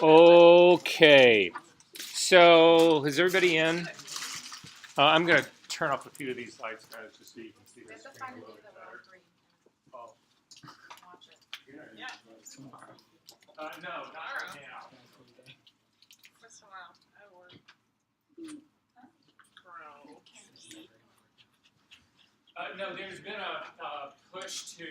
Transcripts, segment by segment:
Okay. So, is everybody in? I'm going to turn off a few of these lights, guys, just so you can see this screen a little bit better. Oh. Yeah. No, not right now. What's tomorrow? No, there's been a push to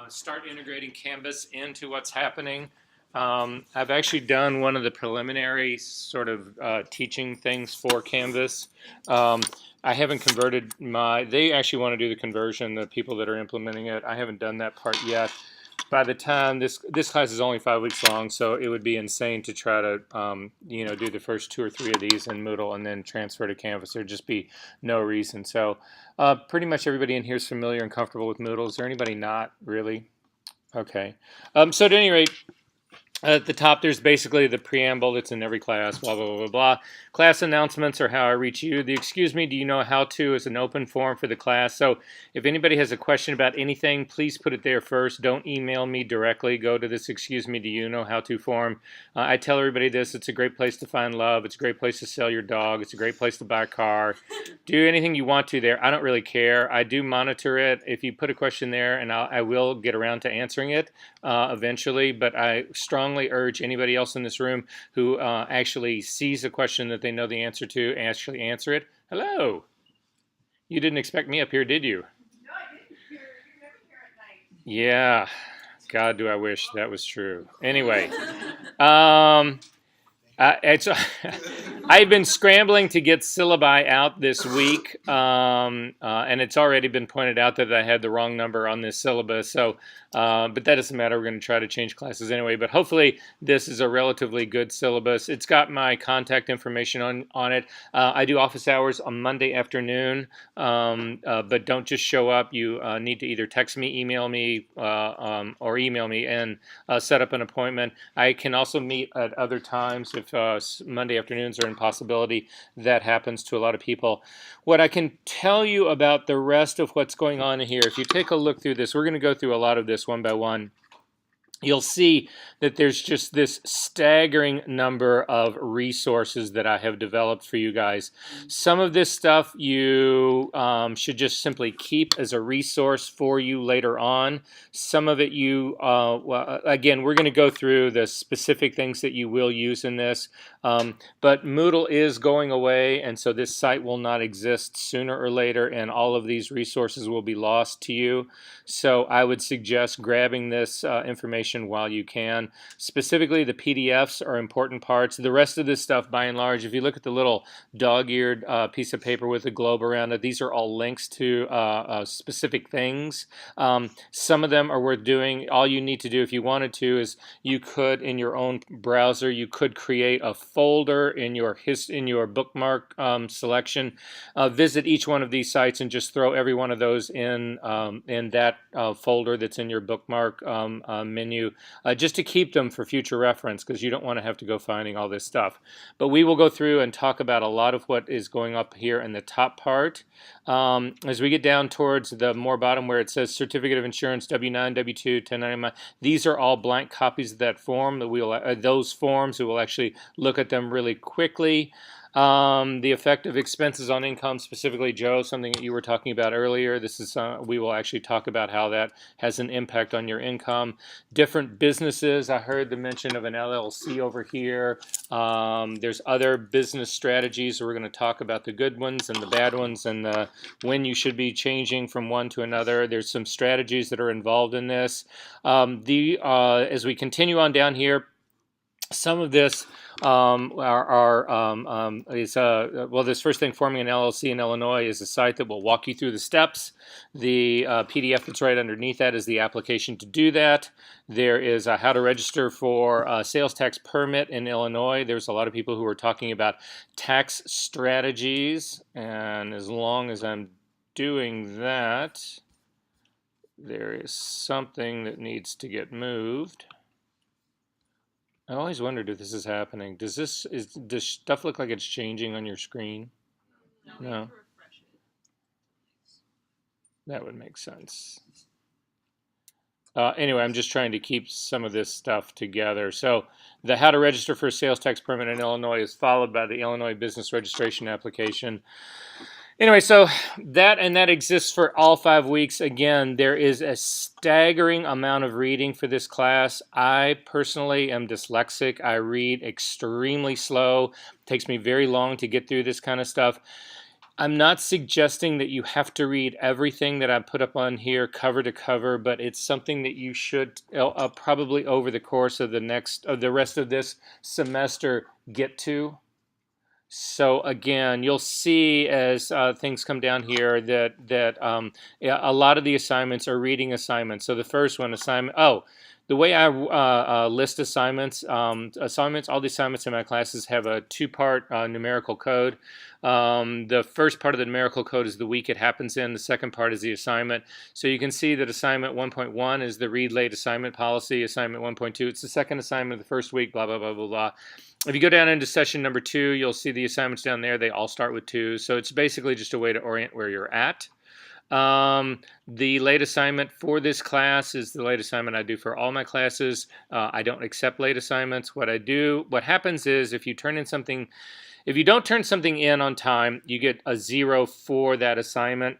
start integrating Canvas into what's happening. I've actually done one of the preliminary sort of teaching things for Canvas. I haven't converted they actually want to do the conversion, the people that are implementing it. I haven't done that part yet. By the time this class is only 5 weeks long, so it would be insane to try to do the first 2 or 3 of these in Moodle and then transfer to Canvas. There'd just be no reason. So pretty much everybody in here is familiar and comfortable with Moodle. Is there anybody not really? Okay. So at any rate, at the top, there's basically the preamble that's in every class, blah, blah, blah, blah, blah. Class announcements are how I reach you. The excuse me, do you know how to is an open forum for the class. So if anybody has a question about anything, please put it there first. Don't email me directly. Go to this excuse me, do you know how to forum. I tell everybody this. It's a great place to find love. It's a great place to sell your dog. It's a great place to buy a car. Do anything you want to there. I don't really care. I do monitor it. If you put a question there, and I will get around to answering it eventually, but I strongly urge anybody else in this room who actually sees a question that they know the answer to actually answer it. Hello. You didn't expect me up here, did you? No, I didn't. You're never here at night. Yeah. God, do I wish that was true. Anyway. I've been scrambling to get syllabi out this week, and it's already been pointed out that I had the wrong number on this syllabus. So, but that doesn't matter. We're going to try to change classes anyway. But hopefully, this is a relatively good syllabus. It's got my contact information on it. I do office hours on Monday afternoon, but don't just show up. You need to either text me, email me, or email me and set up an appointment. I can also meet at other times if Monday afternoons are an impossibility. That happens to a lot of people. What I can tell you about the rest of what's going on here, if you take a look through this, we're going to go through a lot of this one by one. You'll see that there's just this staggering number of resources that I have developed for you guys. Some of this stuff you should just simply keep as a resource for you later on. Some of it you, again, we're going to go through the specific things that you will use in this. But Moodle is going away, and so this site will not exist sooner or later, and all of these resources will be lost to you. So I would suggest grabbing this information while you can. Specifically, the PDFs are important parts. The rest of this stuff, by and large, if you look at the little dog-eared piece of paper with a globe around it, these are all links to specific things. Some of them are worth doing. All you need to do if you wanted to is you could, in your own browser, you could create a folder in your bookmark selection. Visit each one of these sites and just throw every one of those in that folder that's in your bookmark menu, just to keep them for future reference, because you don't want to have to go finding all this stuff. But we will go through and talk about a lot of what is going up here in the top part. As we get down towards the more bottom where it says Certificate of Insurance, W-9, W-2, 1099, these are all blank copies of that form. Those forms, we will actually look at them really quickly. The effect of expenses on income, specifically, Joe, something that you were talking about earlier. This is we will actually talk about how that has an impact on your income. Different businesses. I heard the mention of an LLC over here. There's other business strategies. We're going to talk about the good ones and the bad ones, and when you should be changing from one to another. There's some strategies that are involved in this. As we continue on down here, some of this this first thing, forming an LLC in Illinois, is a site that will walk you through the steps. The PDF that's right underneath that is the application to do that. There is how to register for a sales tax permit in Illinois. There's a lot of people who are talking about tax strategies, and as long as I'm doing that, there is something that needs to get moved. I always wondered if this is happening. Does stuff look like it's changing on your screen? No. That would make sense. Anyway, I'm just trying to keep some of this stuff together. So the how to register for a sales tax permit in Illinois is followed by the Illinois business registration application. Anyway, so that exists for all 5 weeks. Again, there is a staggering amount of reading for this class. I personally am dyslexic. I read extremely slow. It takes me very long to get through this kind of stuff. I'm not suggesting that you have to read everything that I put up on here cover to cover, but it's something that you should probably over the course of the rest of this semester get to. So again, you'll see as things come down here that yeah, a lot of the assignments are reading assignments. So the first one, assignment. Oh, the way I list assignments, all the assignments in my classes have a two-part numerical code. The first part of the numerical code is the week it happens in. The second part is the assignment. So you can see that assignment 1.1 is the read late assignment policy. Assignment 1.2, it's the second assignment of the first week, blah, blah, blah, blah, blah. If you go down into session number 2, you'll see the assignments down there. They all start with 2. So it's basically just a way to orient where you're at. The late assignment for this class is the late assignment I do for all my classes. I don't accept late assignments. What happens is if you don't turn something in on time, you get a 0 for that assignment.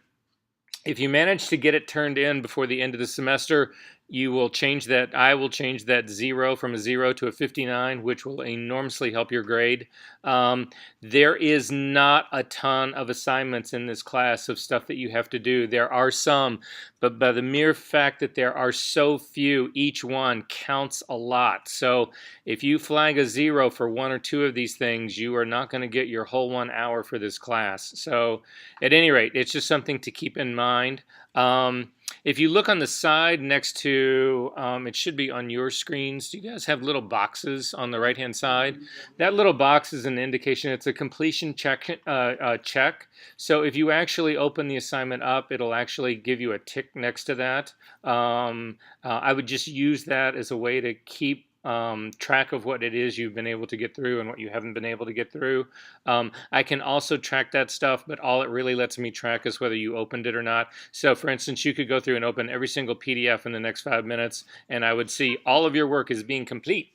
If you manage to get it turned in before the end of the semester, you will change that. I will change that 0 from a 0 to a 59, which will enormously help your grade. There is not a ton of assignments in this class of stuff that you have to do. There are some, but by the mere fact that there are so few, each one counts a lot. So if you flag a 0 for 1 or 2 of these things, you are not going to get your whole 1 hour for this class. So at any rate, it's just something to keep in mind. If you look on the side next to, it should be on your screens, do you guys have little boxes on the right-hand side? That little box is an indication it's a completion check. So if you actually open the assignment up, it'll actually give you a tick next to that. I would just use that as a way to keep track of what it is you've been able to get through and what you haven't been able to get through. I can also track that stuff, but all it really lets me track is whether you opened it or not. So for instance, you could go through and open every single PDF in the next 5 minutes, and I would see all of your work is being complete.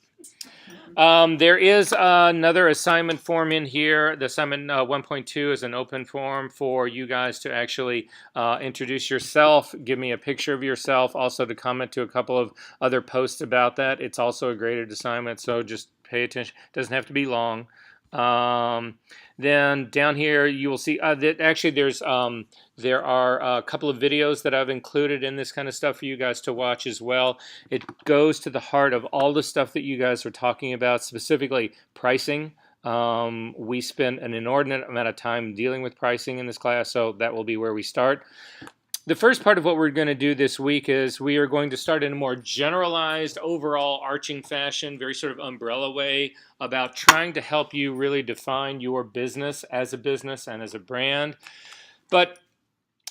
There is another assignment form in here. The assignment 1.2 is an open form for you guys to actually introduce yourself, give me a picture of yourself, also to comment to a couple of other posts about that. It's also a graded assignment, so just pay attention. It doesn't have to be long. Then down here you will see that actually there are a couple of videos that I've included in this kind of stuff for you guys to watch as well. It goes to the heart of all the stuff that you guys are talking about, specifically pricing. We spend an inordinate amount of time dealing with pricing in this class, so that will be where we start. The first part of what we're going to do this week is we are going to start in a more generalized, overall arching fashion, very sort of umbrella way about trying to help you really define your business as a business and as a brand. But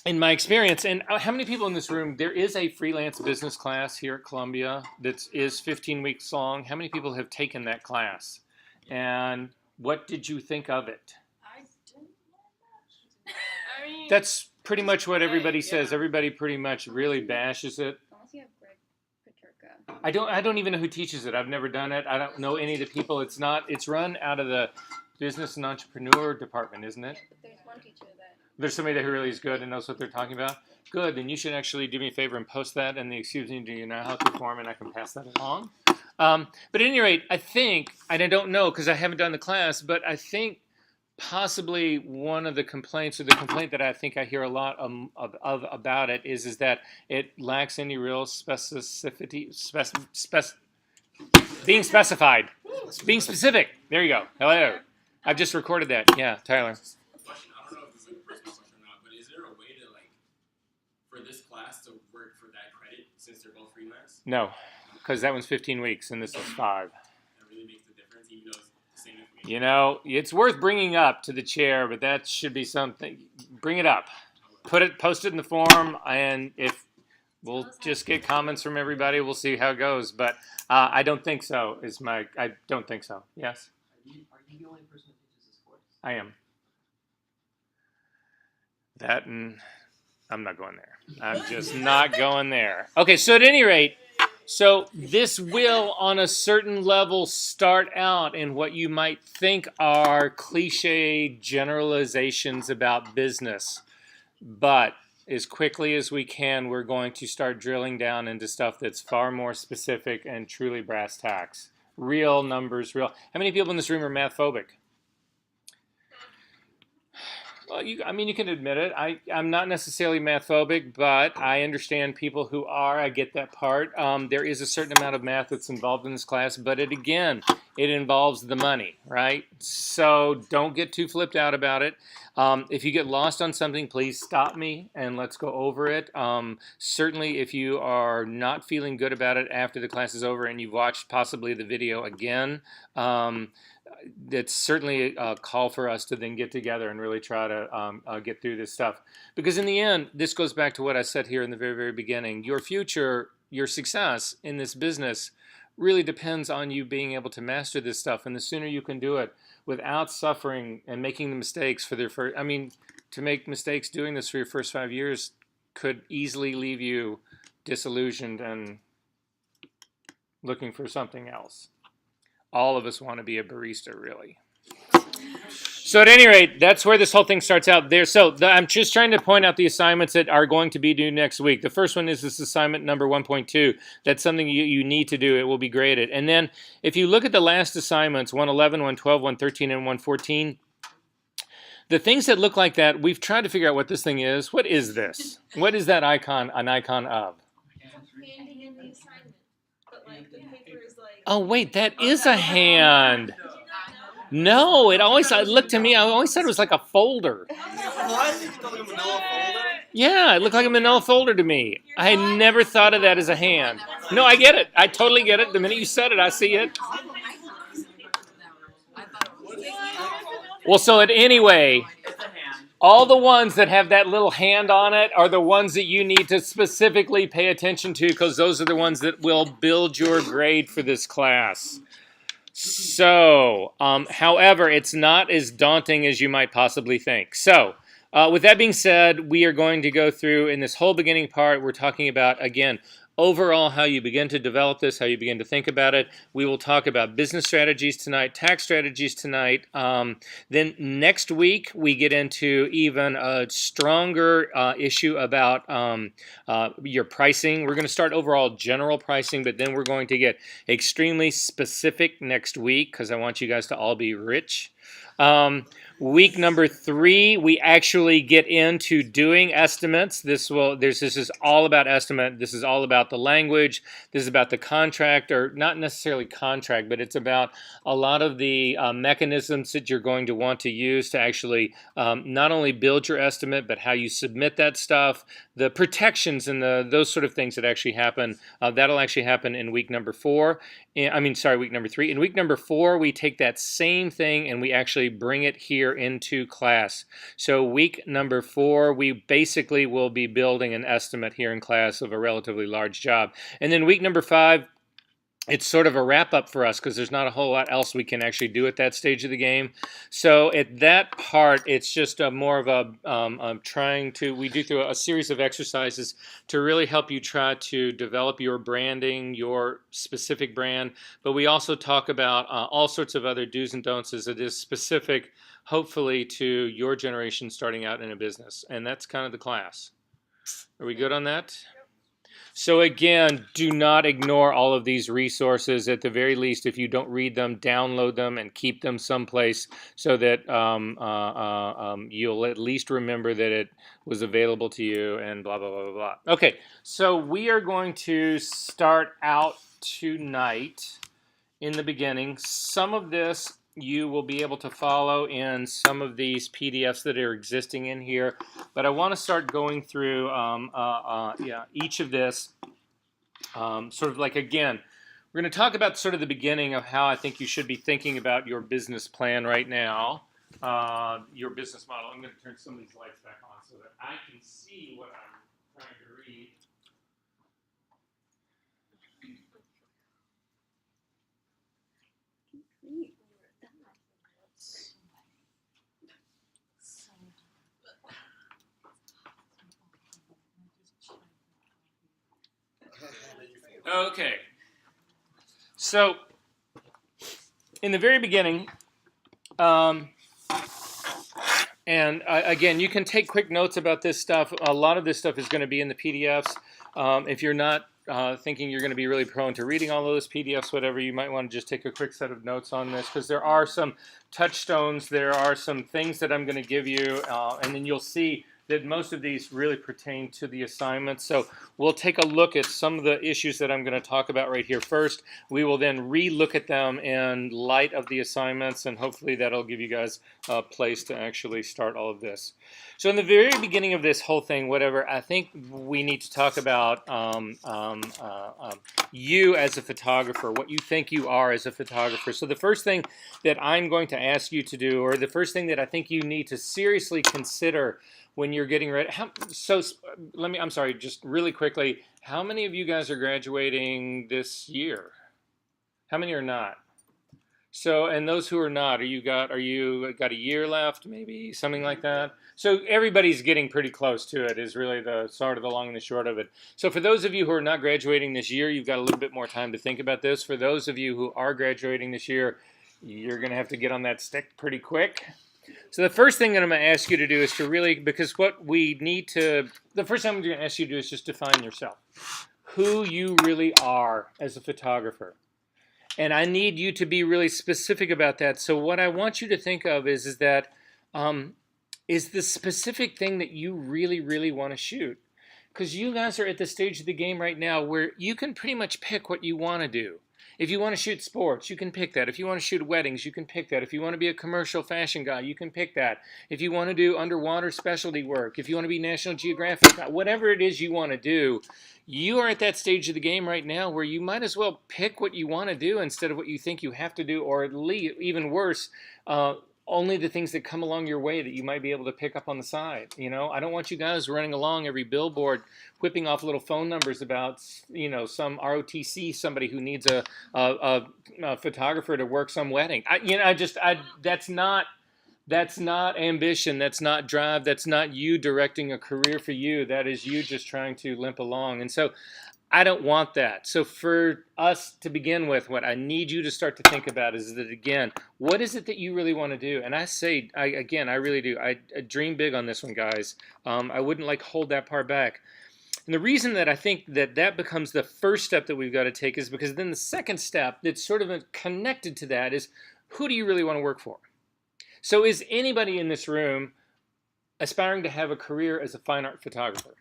in my experience, and how many people in this room, there is a freelance business class here at Columbia that is 15 weeks long. How many people have taken that class? And what did you think of it? I didn't like that. I mean, That's pretty much what everybody says. Everybody pretty much really bashes it. unless you have Greg Paterka. I don't even know who teaches it. I've never done it. I don't know any of the people. It's run out of the business and entrepreneur department, isn't it? Yeah, but there's one teacher that. There's somebody that really is good and knows what they're talking about. Good, then you should actually do me a favor and post that in the Excuse Me, Do You Know How To form, and I can pass that along. But at any rate, I think, and I don't know because I haven't done the class, but I think possibly one of the complaints, or the complaint that I think I hear a lot of about it is that it lacks any real specificity, being specified, being specific. There you go. Hello. I've just recorded that. Yeah, Tyler. Question. I don't know if this is a personal question or not, but is there a way to for this class to work for that credit since they're both freelance? No, because that one's 15 weeks and this is 5. That really makes the difference, even though it's the same information. You know, it's worth bringing up to the chair, but that should be something. Bring it up. Post it in the forum, and if we'll just get comments from everybody, we'll see how it goes. But I don't think so. I don't think so. Yes. Are you the only person that teaches this course? I am. That and I'm not going there. I'm just not going there. Okay, so at any rate, So this will, on a certain level, start out in what you might think are cliche generalizations about business. But as quickly as we can, we're going to start drilling down into stuff that's far more specific and truly brass tacks. Real numbers, real. How many people in this room are math phobic? Well, I mean, you can admit it. I'm not necessarily math phobic, but I understand people who are. I get that part. There is a certain amount of math that's involved in this class, but it involves the money, right? So don't get too flipped out about it. If you get lost on something, please stop me and let's go over it. Certainly, if you are not feeling good about it after the class is over and you've watched possibly the video again, it's certainly a call for us to then get together and really try to get through this stuff. Because in the end, this goes back to what I said here in the very, very beginning. Your future, your success in this business really depends on you being able to master this stuff. And the sooner you can do it without suffering and making the mistakes for their first, I mean, to make mistakes doing this for your first 5 years could easily leave you disillusioned and looking for something else. All of us want to be a barista, really. So at any rate, that's where this whole thing starts out there. So I'm just trying to point out the assignments that are going to be due next week. The first one is this assignment number 1.2. That's something you need to do. It will be graded. And then if you look at the last assignments, 111, 112, 113, and 114, the things that look like that, we've tried to figure out what this thing is. What is this? What is that icon an icon of? Handing in the assignment. But like the paper is like. Oh, wait, that is a hand. No, it looked to me, I always thought it was like a folder. What? You call it a manila folder? Yeah, it looked like a manila folder to me. I had never thought of that as a hand. No, I get it. I totally get it. The minute you said it, I see it. Well, so anyway, all the ones that have that little hand on it are the ones that you need to specifically pay attention to because those are the ones that will build your grade for this class. So, however, it's not as daunting as you might possibly think. So, with that being said, we are going to go through, in this whole beginning part, we're talking about, again, overall how you begin to develop this, how you begin to think about it. We will talk about business strategies tonight, tax strategies tonight. Then next week, we get into even a stronger issue about your pricing. We're going to start overall general pricing, but then we're going to get extremely specific next week because I want you guys to all be rich. Week number 3, we actually get into doing estimates. This is all about estimate. This is all about the language. This is about the contract, or not necessarily contract, but it's about a lot of the mechanisms that you're going to want to use to actually not only build your estimate, but how you submit that stuff, the protections and those sort of things that actually happen. That'll actually happen in week number 4. Week number 3. In week number 4, we take that same thing and we actually bring it here into class. So week number 4, we basically will be building an estimate here in class of a relatively large job. And then week number 5, it's sort of a wrap-up for us because there's not a whole lot else we can actually do at that stage of the game. So at that part, it's just more of a we do through a series of exercises to really help you try to develop your branding, your specific brand. But we also talk about all sorts of other do's and don'ts as it is specific, hopefully, to your generation starting out in a business. And that's kind of the class. Are we good on that? So again, do not ignore all of these resources. At the very least, if you don't read them, download them and keep them someplace so that you'll at least remember that it was available to you and blah, blah, blah, blah, blah. Okay, so we are going to start out tonight in the beginning. Some of this you will be able to follow in some of these PDFs that are existing in here. But I want to start going through each of this sort of like, again, we're going to talk about sort of the beginning of how I think you should be thinking about your business plan right now, your business model. I'm going to turn some of these lights back on so that I can see what I'm trying to read. Okay. So, in the very beginning, again, you can take quick notes about this stuff. A lot of this stuff is going to be in the PDFs. If you're not thinking you're going to be really prone to reading all of those PDFs, whatever, you might want to just take a quick set of notes on this, because there are some touchstones, there are some things that I'm going to give you, and then you'll see that most of these really pertain to the assignments. So we'll take a look at some of the issues that I'm going to talk about right here first. We will then re-look at them in light of the assignments, and hopefully that'll give you guys a place to actually start all of this. So in the very beginning of this whole thing, whatever, I think we need to talk about you as a photographer, what you think you are as a photographer. So the first thing that I'm going to ask you to do, or the first thing that I think you need to seriously consider when you're getting ready. I'm sorry, just really quickly, how many of you guys are graduating this year? How many are not? So, and those who are not, are you got a year left, maybe something like that? So everybody's getting pretty close to it is really the sort of the long and the short of it. So for those of you who are not graduating this year, you've got a little bit more time to think about this. For those of you who are graduating this year, you're going to have to get on that stick pretty quick. So the first thing that I'm going to ask you to do is to really, because what we need to, the first thing I'm going to ask you to do is just define yourself. Who you really are as a photographer. And I need you to be really specific about that. So what I want you to think of is that is the specific thing that you really, really want to shoot. Because you guys are at the stage of the game right now where you can pretty much pick what you want to do. If you want to shoot sports, you can pick that. If you want to shoot weddings, you can pick that. If you want to be a commercial fashion guy, you can pick that. If you want to do underwater specialty work, if you want to be National Geographic, whatever it is you want to do, you are at that stage of the game right now where you might as well pick what you want to do instead of what you think you have to do, or at least, even worse, only the things that come along your way that you might be able to pick up on the side. You know, I don't want you guys running along every billboard whipping off little phone numbers about, you know, some ROTC, somebody who needs a photographer to work some wedding. That's not ambition. That's not drive. That's not you directing a career for you. That is you just trying to limp along. And so I don't want that. So for us to begin with, what I need you to start to think about is that, again, what is it that you really want to do? And I really do. I dream big on this one, guys. I wouldn't hold that part back. And the reason that I think that becomes the first step that we've got to take is because then the second step that's sort of connected to that is, who do you really want to work for? So is anybody in this room aspiring to have a career as a fine art photographer?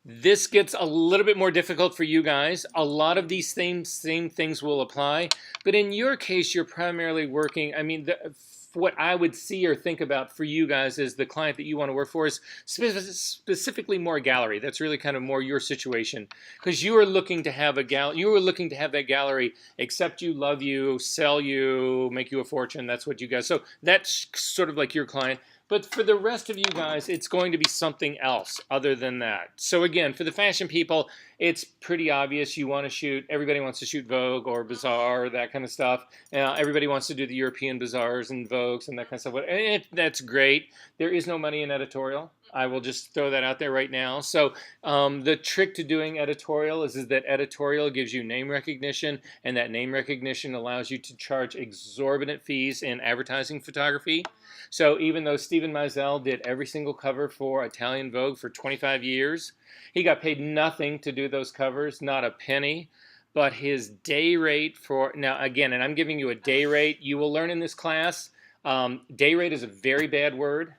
This gets a little bit more difficult for you guys. A lot of these same things will apply. But in your case, you're primarily working, what I would see or think about for you guys is the client that you want to work for is specifically more a gallery. That's really kind of more your situation. Because you are looking to have that gallery accept you, love you, sell you, make you a fortune. That's what you guys, so that's sort of like your client. But for the rest of you guys, it's going to be something else other than that. So again, for the fashion people, it's pretty obvious you want to shoot, everybody wants to shoot Vogue or Bazaar or that kind of stuff. Everybody wants to do the European Bazaars and Vogues and that kind of stuff. That's great. There is no money in editorial. I will just throw that out there right now. So the trick to doing editorial is that editorial gives you name recognition, and that name recognition allows you to charge exorbitant fees in advertising photography. So even though Steven Meisel did every single cover for Italian Vogue for 25 years, he got paid nothing to do those covers, not a penny. But his day rate for, now again, and I'm giving you a day rate, you will learn in this class, day rate is a very bad word.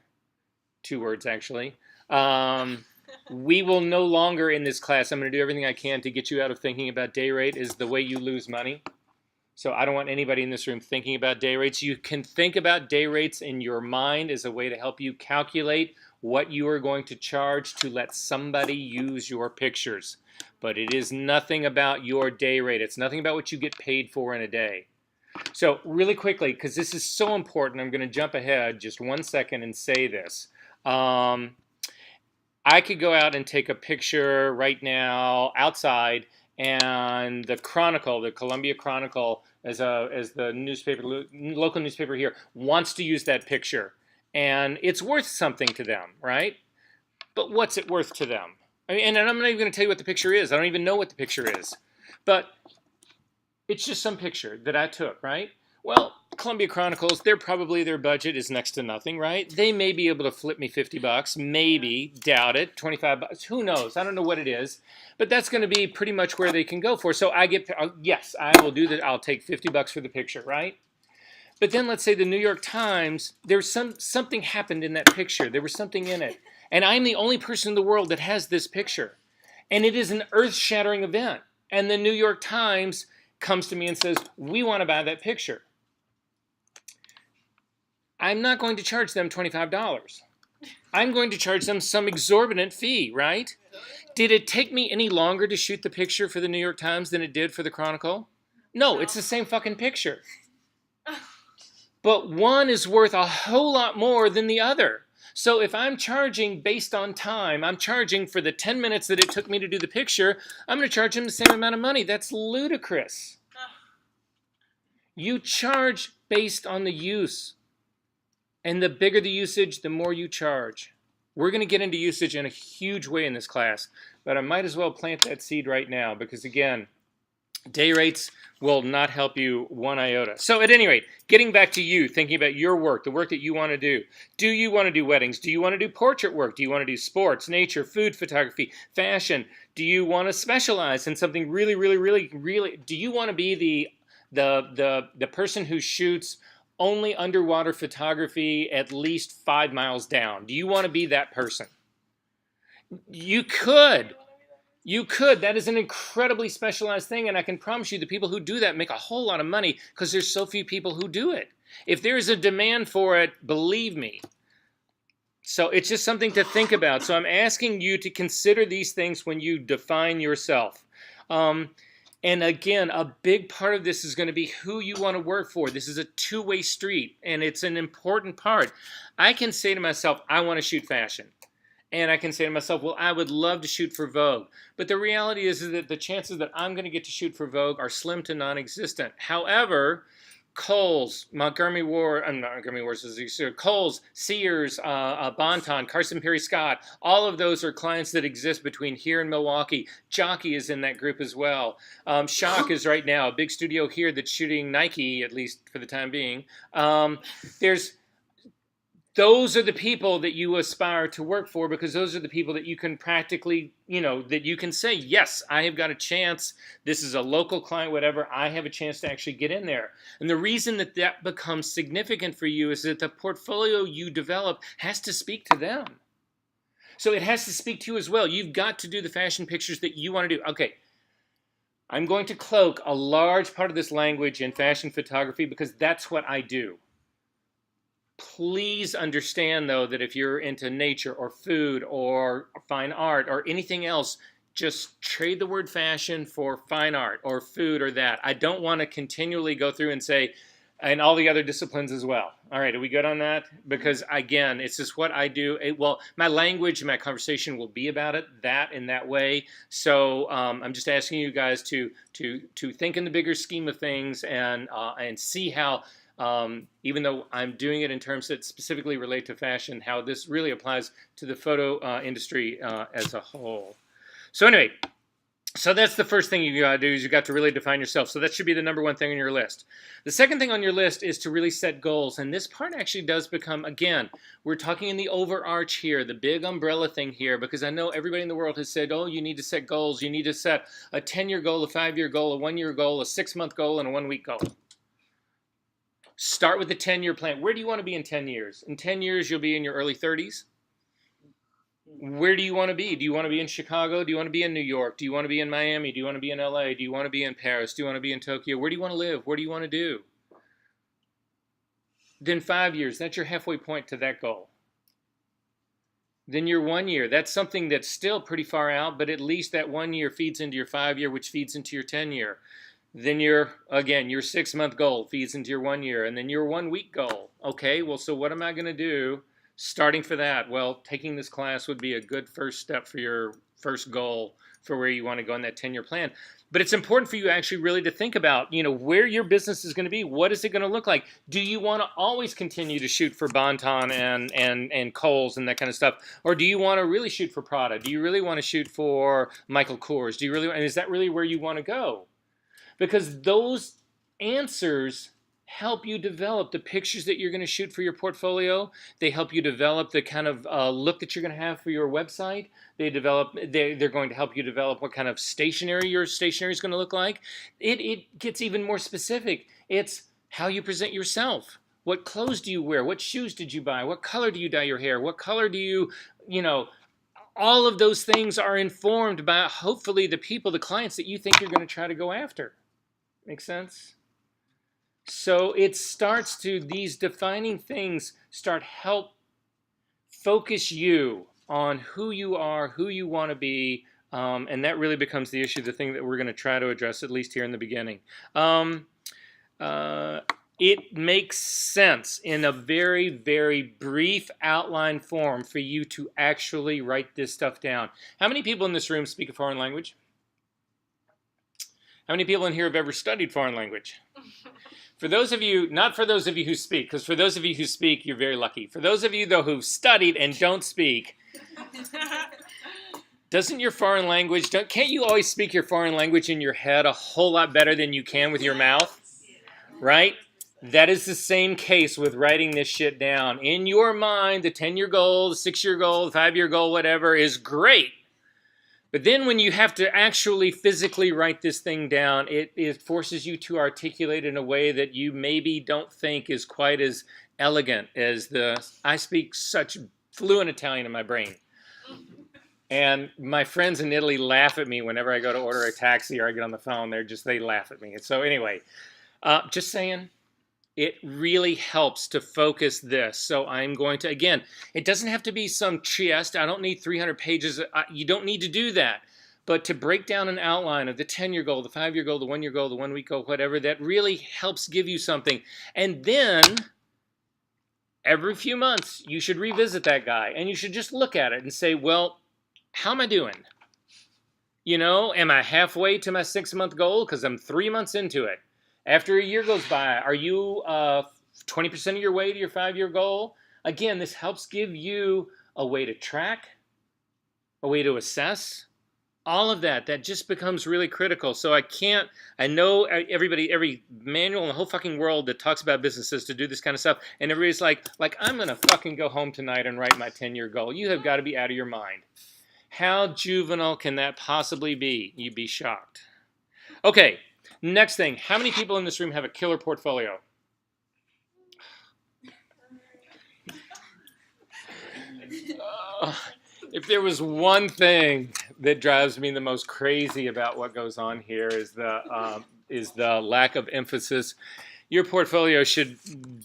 2 words actually. We will no longer in this class, I'm going to do everything I can to get you out of thinking about day rate is the way you lose money. So I don't want anybody in this room thinking about day rates. You can think about day rates in your mind as a way to help you calculate what you are going to charge to let somebody use your pictures. But it is nothing about your day rate. It's nothing about what you get paid for in a day. So really quickly, because this is so important, I'm going to jump ahead just 1 second and say this. I could go out and take a picture right now outside, and the Chronicle, the Columbia Chronicle, as the newspaper, local newspaper here, wants to use that picture, and it's worth something to them, right? But what's it worth to them? I mean, and I'm not even going to tell you what the picture is. I don't even know what the picture is. But it's just some picture that I took, right? Well, Columbia Chronicles, their budget is next to nothing, right? They may be able to flip me $50, maybe, doubt it, $25, who knows? I don't know what it is, but that's going to be pretty much where they can go for. So yes, I will do that. I'll take $50 for the picture, right? But then let's say the New York Times, there's something happened in that picture. There was something in it. And I'm the only person in the world that has this picture. And it is an earth-shattering event. And the New York Times comes to me and says, we want to buy that picture. I'm not going to charge them $25. I'm going to charge them some exorbitant fee, right? Did it take me any longer to shoot the picture for the New York Times than it did for the Chronicle? No, it's the same fucking picture. But one is worth a whole lot more than the other. So if I'm charging based on time, I'm charging for the 10 minutes that it took me to do the picture, I'm going to charge them the same amount of money. That's ludicrous. You charge based on the use. And the bigger the usage, the more you charge. We're going to get into usage in a huge way in this class, but I might as well plant that seed right now because, again, day rates will not help you one iota. So at any rate, getting back to you, thinking about your work, the work that you want to do. Do you want to do weddings? Do you want to do portrait work? Do you want to do sports, nature, food photography, fashion? Do you want to specialize in something really, do you want to be the person who shoots only underwater photography at least 5 miles down? Do you want to be that person? You could. You could. That is an incredibly specialized thing, and I can promise you the people who do that make a whole lot of money because there's so few people who do it. If there's a demand for it, believe me. So it's just something to think about. So I'm asking you to consider these things when you define yourself. And again, a big part of this is going to be who you want to work for. This is a two-way street, and it's an important part. I can say to myself, I want to shoot fashion. And I can say to myself, well, I would love to shoot for Vogue. But the reality is that the chances that I'm going to get to shoot for Vogue are slim to non-existent. However, Kohl's, Kohl's, Sears, Bon-Ton, Carson Perry Scott, all of those are clients that exist between here and Milwaukee. Jockey is in that group as well. Shock is right now a big studio here that's shooting Nike, at least for the time being. Those are the people that you aspire to work for because those are the people that you can practically, that you can say, yes, I have got a chance. This is a local client, whatever. I have a chance to actually get in there. And the reason that that becomes significant for you is that the portfolio you develop has to speak to them. So it has to speak to you as well. You've got to do the fashion pictures that you want to do. Okay, I'm going to cloak a large part of this language in fashion photography because that's what I do. Please understand, though, that if you're into nature or food or fine art or anything else, just trade the word fashion for fine art or food or that. I don't want to continually go through and say, and all the other disciplines as well. All right, are we good on that? Because, again, it's just what I do. My language and my conversation will be about it, in that way. So I'm just asking you guys to think in the bigger scheme of things and see how, even though I'm doing it in terms that specifically relate to fashion, how this really applies to the photo industry as a whole. So anyway, so that's the first thing you got to do is you got to really define yourself. So that should be the number one thing on your list. The second thing on your list is to really set goals. And this part actually does become, again, we're talking in the overarch here, the big umbrella thing here, because I know everybody in the world has said, oh, you need to set goals. You need to set a 10-year goal, a 5-year goal, a 1-year goal, a 6-month goal, and a 1-week goal. Start with the 10-year plan. Where do you want to be in 10 years? In 10 years, you'll be in your early 30s. Where do you want to be? Do you want to be in Chicago? Do you want to be in New York? Do you want to be in Miami? Do you want to be in LA? Do you want to be in Paris? Do you want to be in Tokyo? Where do you want to live? What do you want to do? Then 5 years, that's your halfway point to that goal. Then your 1 year, that's something that's still pretty far out, but at least that 1 year feeds into your 5 year, which feeds into your 10 year. Then your 6-month goal feeds into your 1 year, and then your 1 week goal. Okay, well, so what am I going to do starting for that? Well, taking this class would be a good first step for your first goal for where you want to go in that 10-year plan. But it's important for you actually really to think about, where your business is going to be. What is it going to look like? Do you want to always continue to shoot for Bonton and Kohl's and that kind of stuff? Or do you want to really shoot for Prada? Do you really want to shoot for Michael Kors? And is that really where you want to go? Because those answers help you develop the pictures that you're going to shoot for your portfolio. They help you develop the kind of look that you're going to have for your website. They're going to help you develop what kind of stationery your stationery is going to look like. It gets even more specific. It's how you present yourself. What clothes do you wear? What shoes did you buy? What color do you dye your hair? What color do you all of those things are informed by hopefully the people, the clients that you think you're going to try to go after. Make sense? So these defining things help focus you on who you are, who you want to be, and that really becomes the issue, the thing that we're going to try to address, at least here in the beginning. It makes sense in a very, very brief outline form for you to actually write this stuff down. How many people in this room speak a foreign language? How many people in here have ever studied foreign language? For those of you, not for those of you who speak, because for those of you who speak, you're very lucky. For those of you, though, who've studied and don't speak, doesn't your foreign language, can't you always speak your foreign language in your head a whole lot better than you can with your mouth? Right? That is the same case with writing this shit down. In your mind, the 10-year goal, the 6-year goal, the 5-year goal, whatever, is great. But then when you have to actually physically write this thing down, it forces you to articulate in a way that you maybe don't think is quite as elegant as I speak such fluent Italian in my brain. And my friends in Italy laugh at me whenever I go to order a taxi or I get on the phone. They laugh at me. And so anyway, just saying, it really helps to focus this. So I'm going to, again, it doesn't have to be some Trieste. I don't need 300 pages. You don't need to do that. But to break down an outline of the 10-year goal, the 5-year goal, the 1-year goal, the 1-week goal, whatever, that really helps give you something. And then every few months, you should revisit that guy. And you should just look at it and say, well, how am I doing? Am I halfway to my 6-month goal? Because I'm 3 months into it. After a year goes by, are you 20% of your way to your 5-year goal? Again, this helps give you a way to track, a way to assess, all of that. That just becomes really critical. So I know every manual in the whole fucking world that talks about businesses to do this kind of stuff, and everybody's like I'm going to fucking go home tonight and write my 10-year goal. You have got to be out of your mind. How juvenile can that possibly be? You'd be shocked. Okay. Next thing, how many people in this room have a killer portfolio? If there was one thing that drives me the most crazy about what goes on here is the lack of emphasis.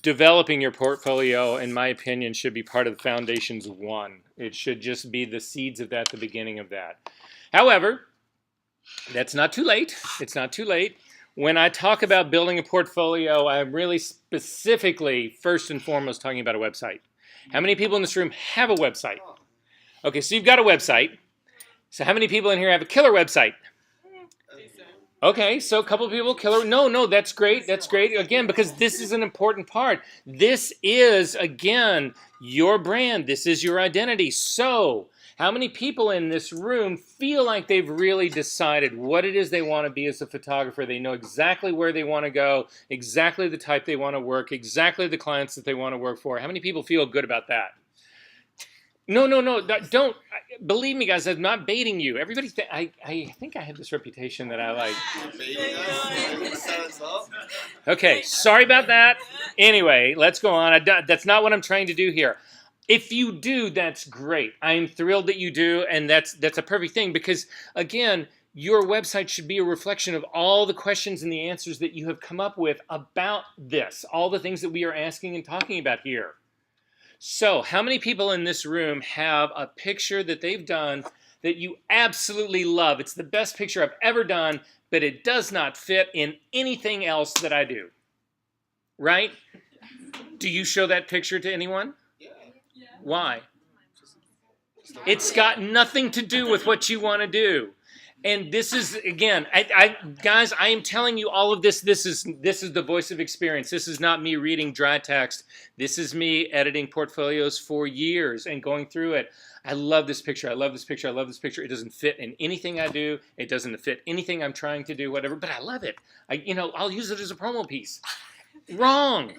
Developing your portfolio, in my opinion, should be part of the foundations one. It should just be the seeds of that, the beginning of that. However, that's not too late. It's not too late. When I talk about building a portfolio, I'm really specifically, first and foremost, talking about a website. How many people in this room have a website? Okay, so you've got a website. So how many people in here have a killer website? Okay, so a couple of people, killer. No, that's great. That's great. Again, because this is an important part. This is, again, your brand. This is your identity. So how many people in this room feel like they've really decided what it is they want to be as a photographer? They know exactly where they want to go, exactly the type they want to work, exactly the clients that they want to work for. How many people feel good about that? No, don't. Believe me, guys, I'm not baiting you. Everybody, I think I have this reputation that I like. Okay, sorry about that. Anyway, let's go on. That's not what I'm trying to do here. If you do, that's great. I'm thrilled that you do, and that's a perfect thing because, again, your website should be a reflection of all the questions and the answers that you have come up with about this, all the things that we are asking and talking about here. So, how many people in this room have a picture that they've done that you absolutely love? It's the best picture I've ever done, but it does not fit in anything else that I do. Right? Do you show that picture to anyone? Why? It's got nothing to do with what you want to do. And this is, again, guys, I am telling you all of this. This is the voice of experience. This is not me reading dry text. This is me editing portfolios for years and going through it. I love this picture. I love this picture. I love this picture. It doesn't fit in anything I do. It doesn't fit anything I'm trying to do, whatever. But I love it. I'll use it as a promo piece. Wrong.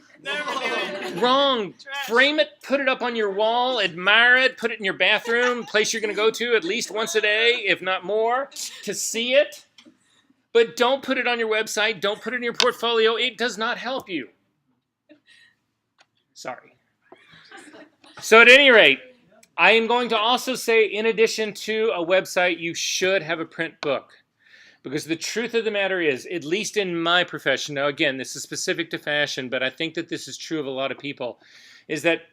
Wrong. Frame it, put it up on your wall, admire it, put it in your bathroom, place you're going to go to at least once a day, if not more, to see it. But don't put it on your website. Don't put it in your portfolio. It does not help you. Sorry. So at any rate, I am going to also say, in addition to a website, you should have a print book. Because the truth of the matter is, at least in my profession, now again, this is specific to fashion, but I think that this is true of a lot of people, is that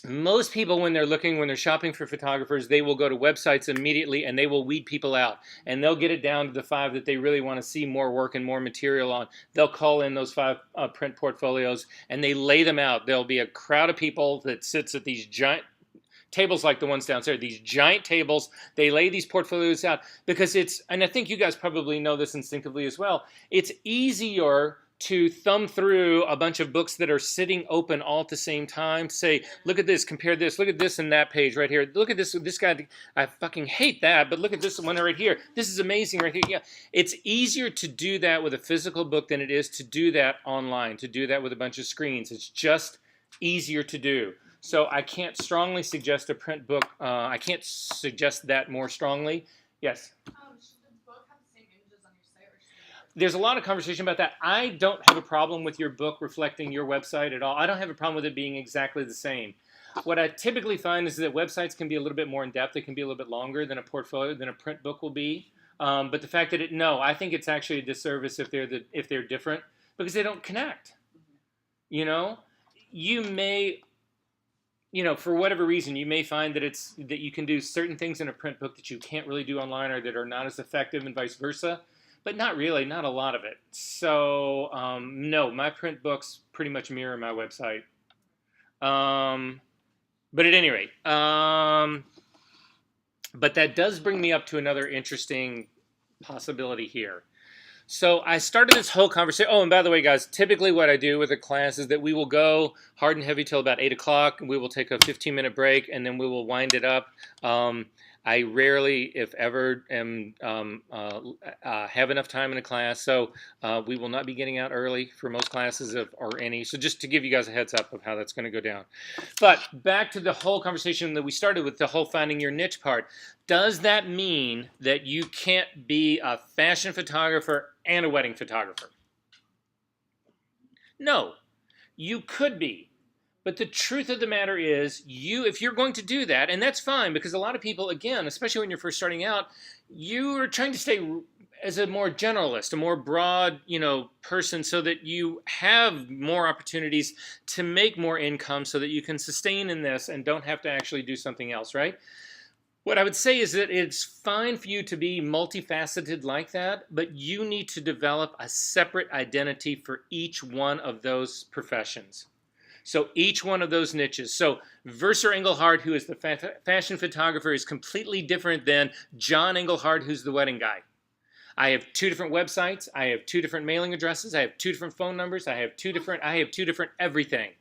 most people, when they're shopping for photographers, they will go to websites immediately and they will weed people out. And they'll get it down to the 5 that they really want to see more work and more material on. They'll call in those 5 print portfolios and they lay them out. There'll be a crowd of people that sits at these giant tables like the ones downstairs, these giant tables. They lay these portfolios out because and I think you guys probably know this instinctively as well, it's easier to thumb through a bunch of books that are sitting open all at the same time, say, look at this, compare this, look at this and that page right here, look at this guy, I fucking hate that, but look at this one right here, this is amazing right here. Yeah, it's easier to do that with a physical book than it is to do that online, to do that with a bunch of screens. It's just easier to do. So I can't strongly suggest a print book. I can't suggest that more strongly. Yes? Should the book have the same images on your site? Or There's a lot of conversation about that. I don't have a problem with your book reflecting your website at all. I don't have a problem with it being exactly the same. What I typically find is that websites can be a little bit more in-depth. They can be a little bit longer than a portfolio, than a print book will be. But the fact that I think it's actually a disservice if they're different because they don't connect. You may... for whatever reason, you may find that you can do certain things in a print book that you can't really do online or that are not as effective and vice versa, but not really, not a lot of it. So, no, my print books pretty much mirror my website. But at any rate, but that does bring me up to another interesting possibility here. So I started this whole conversation. Oh, and by the way, guys, typically what I do with a class is that we will go hard and heavy till about 8 o'clock, and we will take a 15-minute break, and then we will wind it up. I rarely, if ever, have enough time in a class, so we will not be getting out early for most classes or any. So just to give you guys a heads up of how that's going to go down. But back to the whole conversation that we started with, the whole finding your niche part. Does that mean that you can't be a fashion photographer and a wedding photographer? No, you could be. But the truth of the matter is, if you're going to do that, and that's fine, because a lot of people, again, especially when you're first starting out, you are trying to stay as a more generalist, a more broad, person, so that you have more opportunities to make more income so that you can sustain in this and don't have to actually do something else, right? What I would say is that it's fine for you to be multifaceted like that, but you need to develop a separate identity for each one of those professions. So each one of those niches. So Verser Engelhardt, who is the fashion photographer, is completely different than John Engelhardt, who's the wedding guy. I have 2 different websites. I have 2 different mailing addresses. I have 2 different phone numbers. I have 2 different everything.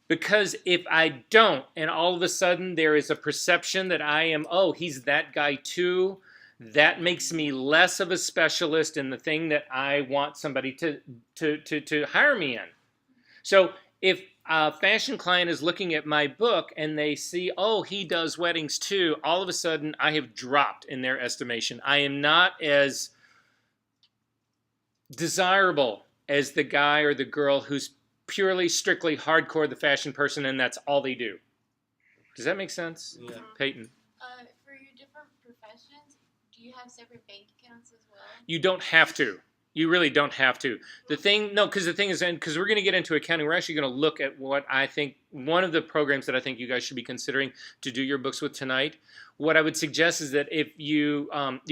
Because if I don't, and all of a sudden there is a perception that I am, he's that guy too, that makes me less of a specialist in the thing that I want somebody to hire me in. So if a fashion client is looking at my book and they see, he does weddings too, all of a sudden I have dropped in their estimation. I am not as desirable as the guy or the girl who's purely, strictly, hardcore the fashion person, and that's all they do. Does that make sense? Yeah. Peyton? For your different professions, do you have separate bank accounts as well? You don't have to. You really don't have to. Because the thing is, because we're going to get into accounting, we're actually going to look at what I think, one of the programs that I think you guys should be considering to do your books with tonight. What I would suggest is that if you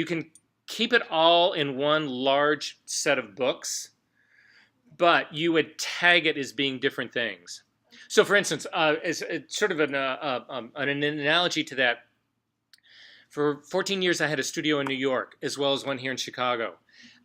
can keep it all in one large set of books, but you would tag it as being different things. So, for instance, as sort of an analogy to that, For 14 years, I had a studio in New York as well as one here in Chicago.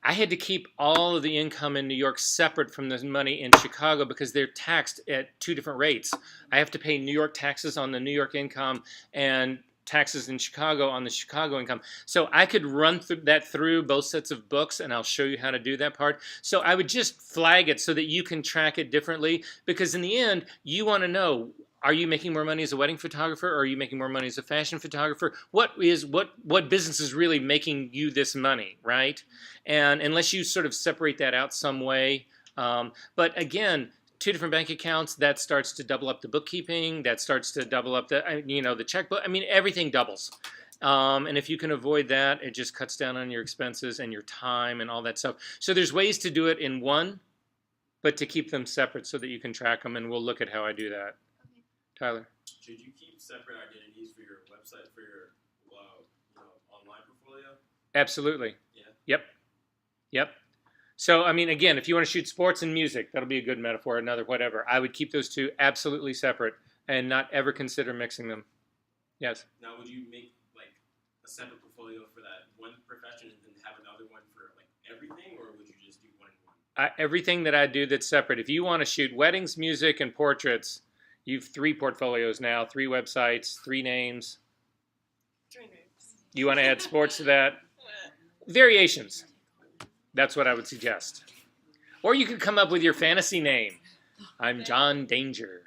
I had to keep all of the income in New York separate from the money in Chicago because they're taxed at 2 different rates. I have to pay New York taxes on the New York income and taxes in Chicago on the Chicago income. So I could run through both sets of books, and I'll show you how to do that part. So I would just flag it so that you can track it differently, because in the end, you want to know, are you making more money as a wedding photographer, or are you making more money as a fashion photographer? What business is really making you this money, right? And unless you sort of separate that out some way, but again, 2 different bank accounts, that starts to double up the bookkeeping, that starts to double up the checkbook. I mean, everything doubles. And if you can avoid that, it just cuts down on your expenses and your time and all that stuff. So there's ways to do it in one, but to keep them separate so that you can track them, and we'll look at how I do that. Okay. Tyler? Should you keep separate identities for your website, for your online portfolio? Absolutely. Yeah. Yep. So, I mean, again, if you want to shoot sports and music, that'll be a good metaphor, another whatever. I would keep those 2 absolutely separate and not ever consider mixing them. Yes? Now, would you make like a separate portfolio for that one profession and then have another one for like everything, or would you just do one and one? Everything that I do that's separate. If you want to shoot weddings, music, and portraits, you've 3 portfolios now, 3 websites, 3 names. 3 names. You want to add sports to that? Variations. That's what I would suggest. Or you could come up with your fantasy name. I'm John Danger.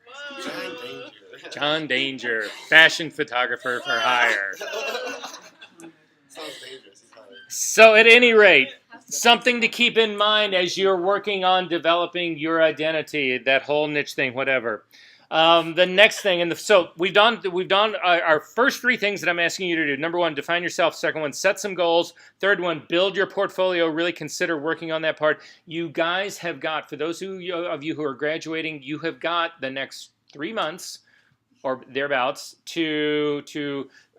John Danger, fashion photographer for hire. Sounds dangerous. So at any rate, something to keep in mind as you're working on developing your identity, that whole niche thing, whatever. The next thing, so we've done our first 3 things that I'm asking you to do. Number 1, define yourself. Second one, set some goals. Third one, build your portfolio. Really consider working on that part. You guys have got, for those of you who are graduating, you have got the next 3 months or thereabouts to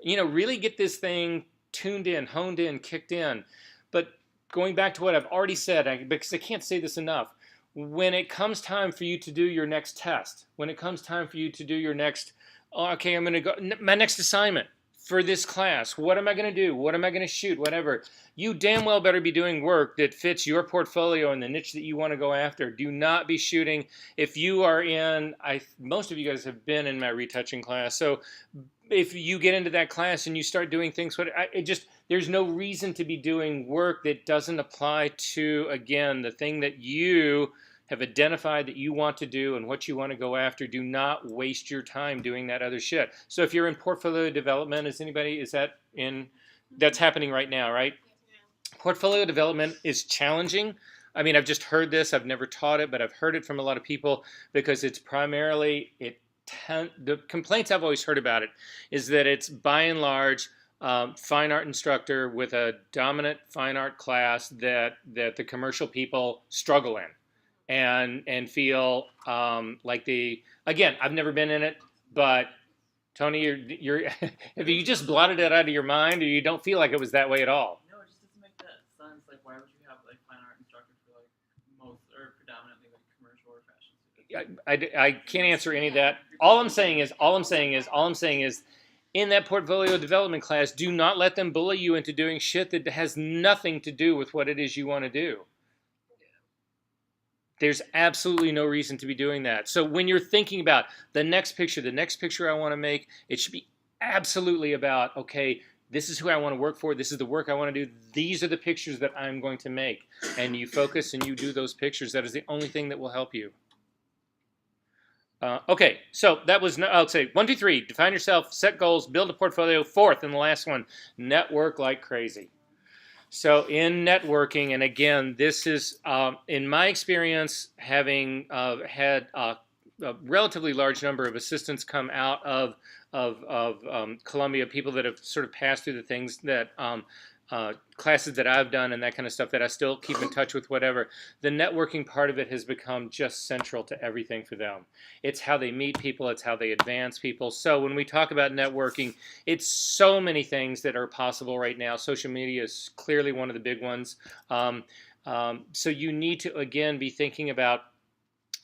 really get this thing tuned in, honed in, kicked in. But going back to what I've already said, because I can't say this enough, when it comes time for you to do your next test, when it comes time for you to do your next, okay, I'm going to go, my next assignment for this class, what am I going to do? What am I going to shoot? Whatever. You damn well better be doing work that fits your portfolio and the niche that you want to go after. Do not be shooting. If you are in, most of you guys have been in my retouching class, so if you get into that class and you start doing things, there's no reason to be doing work that doesn't apply to, again, the thing that you have identified that you want to do and what you want to go after. Do not waste your time doing that other shit. So if you're in portfolio development, that's happening right now, right? Portfolio development is challenging. I mean, I've just heard this. I've never taught it, but I've heard it from a lot of people because it's primarily, the complaints I've always heard about it is that it's by and large fine art instructor with a dominant fine art class that the commercial people struggle in and feel like again, I've never been in it, but Tony, you're have you just blotted it out of your mind, or you don't feel like it was that way at all? No, it just doesn't make that sense. Like, why would you have like fine art instructors for like most or predominantly like commercial or fashion students? I can't answer any of that. All I'm saying is, in that portfolio development class, do not let them bully you into doing shit that has nothing to do with what it is you want to do. There's absolutely no reason to be doing that. So when you're thinking about the next picture I want to make, it should be absolutely about, okay, this is who I want to work for. This is the work I want to do. These are the pictures that I'm going to make. And you focus and you do those pictures. That is the only thing that will help you. Okay, so that was, I'll say 1, 2, 3, define yourself, set goals, build a portfolio. 4th and the last one, network like crazy. So in networking, and again, this is, in my experience, having had a relatively large number of assistants come out of Columbia, people that have sort of passed through the things that classes that I've done and that kind of stuff that I still keep in touch with, whatever. The networking part of it has become just central to everything for them. It's how they meet people. It's how they advance people. So when we talk about networking, it's so many things that are possible right now. Social media is clearly one of the big ones. So you need to, again, be thinking about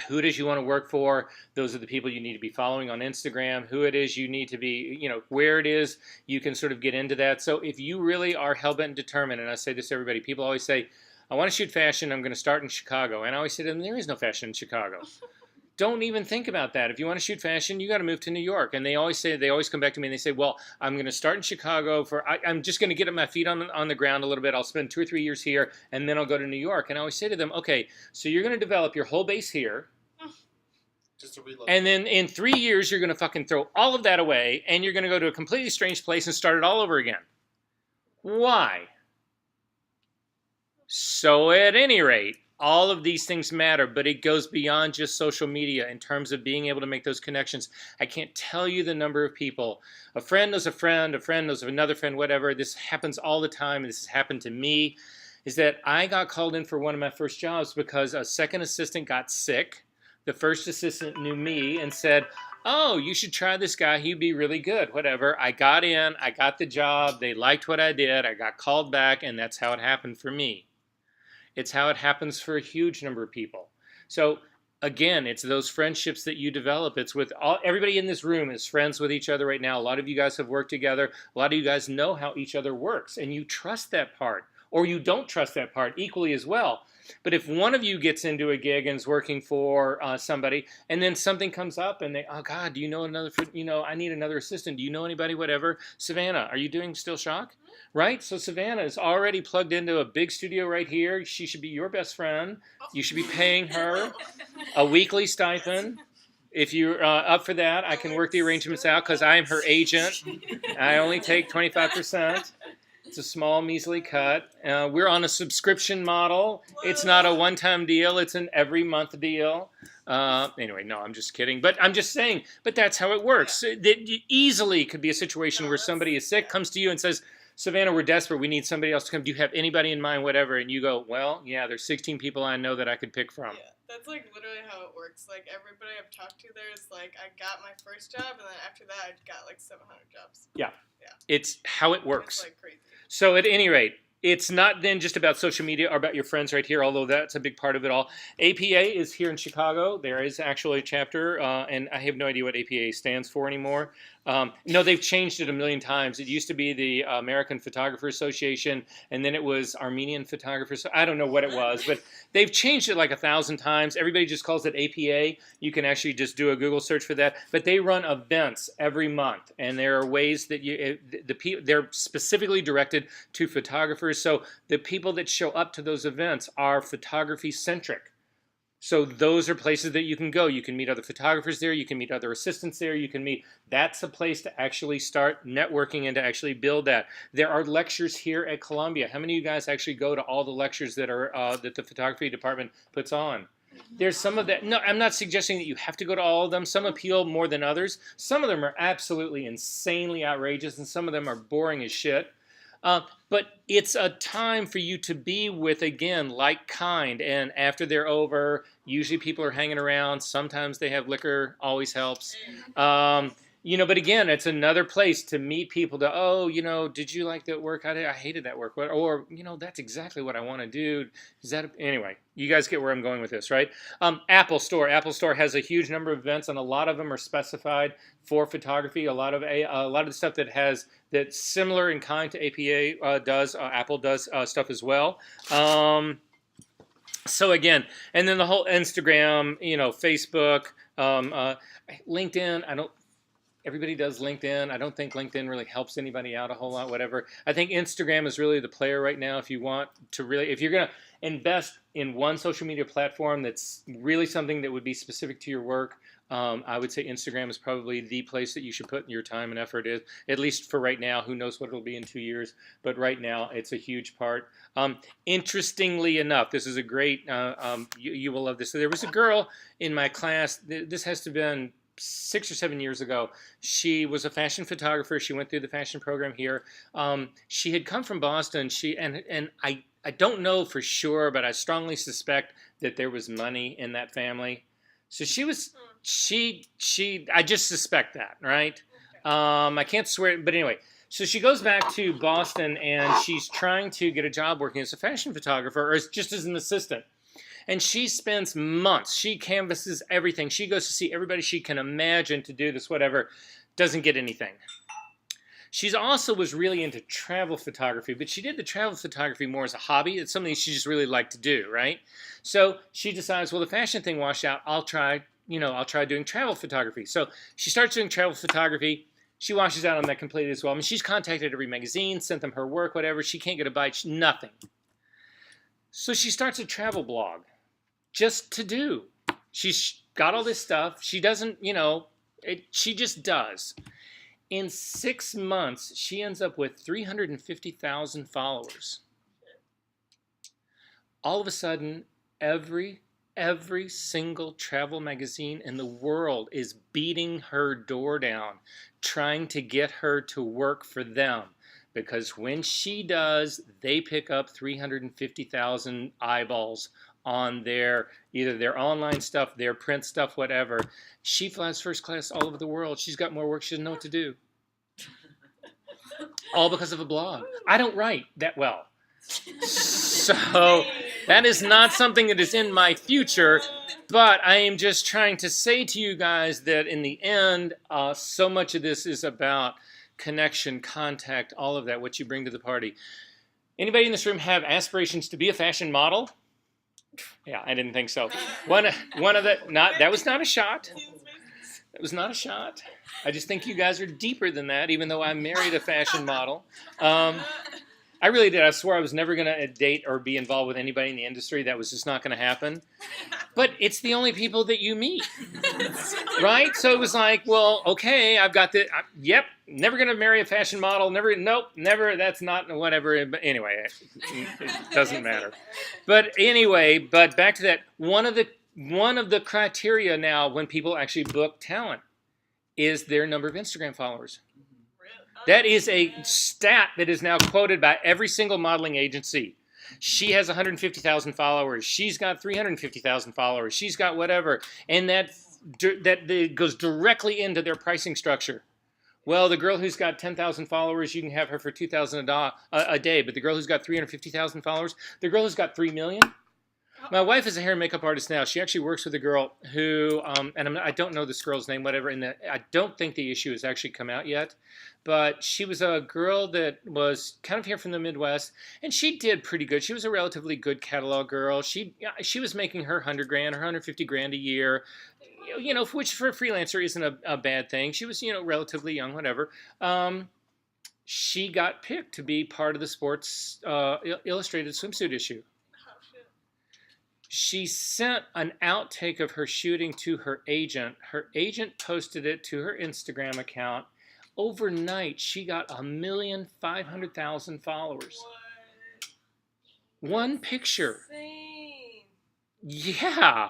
who it is you want to work for. Those are the people you need to be following on Instagram, who it is you need to be, where it is you can sort of get into that. So if you really are hell-bent and determined, and I say this to everybody, people always say, I want to shoot fashion, I'm going to start in Chicago. And I always say to them, there is no fashion in Chicago. Don't even think about that. If you want to shoot fashion, you got to move to New York. And they always come back to me and they say, well, I'm going to start in Chicago I'm just going to get my feet on the ground a little bit. I'll spend 2 or 3 years here and then I'll go to New York. And I always say to them, okay, so you're going to develop your whole base here. Just to relocate. And then in 3 years, you're going to fucking throw all of that away and you're going to go to a completely strange place and start it all over again. Why? So at any rate, all of these things matter, but it goes beyond just social media in terms of being able to make those connections. I can't tell you the number of people. A friend knows a friend knows another friend, whatever. This happens all the time. This has happened to me, is that I got called in for one of my first jobs because a second assistant got sick. The first assistant knew me and said, oh, you should try this guy. He'd be really good, whatever. I got in. I got the job. They liked what I did. I got called back, and that's how it happened for me. It's how it happens for a huge number of people. So again, it's those friendships that you develop. It's with everybody in this room is friends with each other right now. A lot of you guys have worked together. A lot of you guys know how each other works, and you trust that part, or you don't trust that part equally as well. But if one of you gets into a gig and is working for somebody, and then something comes up and they, oh God, do you know another, I need another assistant. Do you know anybody, whatever? Savannah, are you doing Still Shock? Right? So Savannah is already plugged into a big studio right here. She should be your best friend. You should be paying her a weekly stipend. If you're up for that, I can work the arrangements out because I'm her agent. I only take 25%. It's a small, measly cut. We're on a subscription model. It's not a one-time deal. It's an every-month deal. Anyway, no, I'm just kidding. But I'm just saying, but that's how it works. It easily could be a situation where somebody is sick, comes to you and says, Savannah, we're desperate. We need somebody else to come. Do you have anybody in mind, whatever? And you go, well, yeah, there's 16 people I know that I could pick from. Yeah, that's like literally how it works. Like everybody I've talked to there is like, I got my first job, and then after that, I got like 700 jobs. Yeah. It's how it works. It's like crazy. So at any rate, it's not then just about social media or about your friends right here, although that's a big part of it all. APA is here in Chicago. There is actually a chapter, and I have no idea what APA stands for anymore. No, they've changed it a million times. It used to be the American Photographer Association, and then it was Armenian Photographers. I don't know what it was, but they've changed it like 1,000 times. Everybody just calls it APA. You can actually just do a Google search for that. But they run events every month, and there are ways that they're specifically directed to photographers. So the people that show up to those events are photography-centric. So those are places that you can go. You can meet other photographers there. You can meet other assistants there. That's a place to actually start networking and to actually build that. There are lectures here at Columbia. How many of you guys actually go to all the lectures that that the photography department puts on? There's some of that. No, I'm not suggesting that you have to go to all of them. Some appeal more than others. Some of them are absolutely insanely outrageous, and some of them are boring as shit. But it's a time for you to be with, again, like kind. And after they're over, usually people are hanging around. Sometimes they have liquor, always helps. But again, it's another place to meet people did you like that work? I hated that work. Or, that's exactly what I want to do. Anyway, you guys get where I'm going with this, right? Apple Store. Apple Store has a huge number of events, and a lot of them are specified for photography. A lot of the stuff that's similar in kind to APA does. Apple does stuff as well. So again, and then the whole Instagram, Facebook, LinkedIn. Everybody does LinkedIn. I don't think LinkedIn really helps anybody out a whole lot, whatever. I think Instagram is really the player right now if you're going to invest in one social media platform that's really something that would be specific to your work, I would say Instagram is probably the place that you should put your time and effort in, at least for right now. Who knows what it'll be in 2 years, but right now it's a huge part. Interestingly enough, this is a great, you will love this. So there was a girl in my class, this has to have been 6 or 7 years ago. She was a fashion photographer. She went through the fashion program here. She had come from Boston. I don't know for sure, but I strongly suspect that there was money in that family. So I just suspect that, right? I can't swear, but anyway. So she goes back to Boston and she's trying to get a job working as a fashion photographer or just as an assistant. And she spends months. She canvasses everything. She goes to see everybody she can imagine to do this, whatever. Doesn't get anything. She also was really into travel photography, but she did the travel photography more as a hobby. It's something she just really liked to do, right? So she decides, well, the fashion thing washed out. I'll try doing travel photography. So she starts doing travel photography. She washes out on that completely as well. I mean, she's contacted every magazine, sent them her work, whatever. She can't get a bite, nothing. So she starts a travel blog just to do. She's got all this stuff. She doesn't, she just does. In 6 months, she ends up with 350,000 followers. All of a sudden, every single travel magazine in the world is beating her door down, trying to get her to work for them. Because when she does, they pick up 350,000 eyeballs on either their online stuff, their print stuff, whatever. She flies first class all over the world. She's got more work. She doesn't know what to do. All because of a blog. I don't write that well. So that is not something that is in my future, but I am just trying to say to you guys that in the end, so much of this is about connection, contact, all of that, what you bring to the party. Anybody in this room have aspirations to be a fashion model? Yeah, I didn't think so. One of the, that was not a shot. That was not a shot. I just think you guys are deeper than that, even though I married a fashion model. I really did. I swore I was never going to date or be involved with anybody in the industry. That was just not going to happen. But it's the only people that you meet, right? So it was like, well, okay, I've got the, yep, never going to marry a fashion model. Nope, never, that's not, whatever. But anyway, it doesn't matter. But anyway, back to that. One of the criteria now when people actually book talent is their number of Instagram followers. That is a stat that is now quoted by every single modeling agency. She has 150,000 followers. She's got 350,000 followers. She's got whatever. And that goes directly into their pricing structure. Well, the girl who's got 10,000 followers, you can have her for $2,000 a day. But the girl who's got 350,000 followers, the girl who's got 3 million. My wife is a hair and makeup artist now. She actually works with a girl who, and I don't know this girl's name, whatever, and I don't think the issue has actually come out yet, but she was a girl that was kind of here from the Midwest, and she did pretty good. She was a relatively good catalog girl. She was making her $100,000 or $150,000 a year, which for a freelancer isn't a bad thing. She was, relatively young, whatever. She got picked to be part of the Sports Illustrated swimsuit issue. She sent an outtake of her shooting to her agent. Her agent posted it to her Instagram account. Overnight, she got 1,500,000 followers. What? One picture. Insane. Yeah.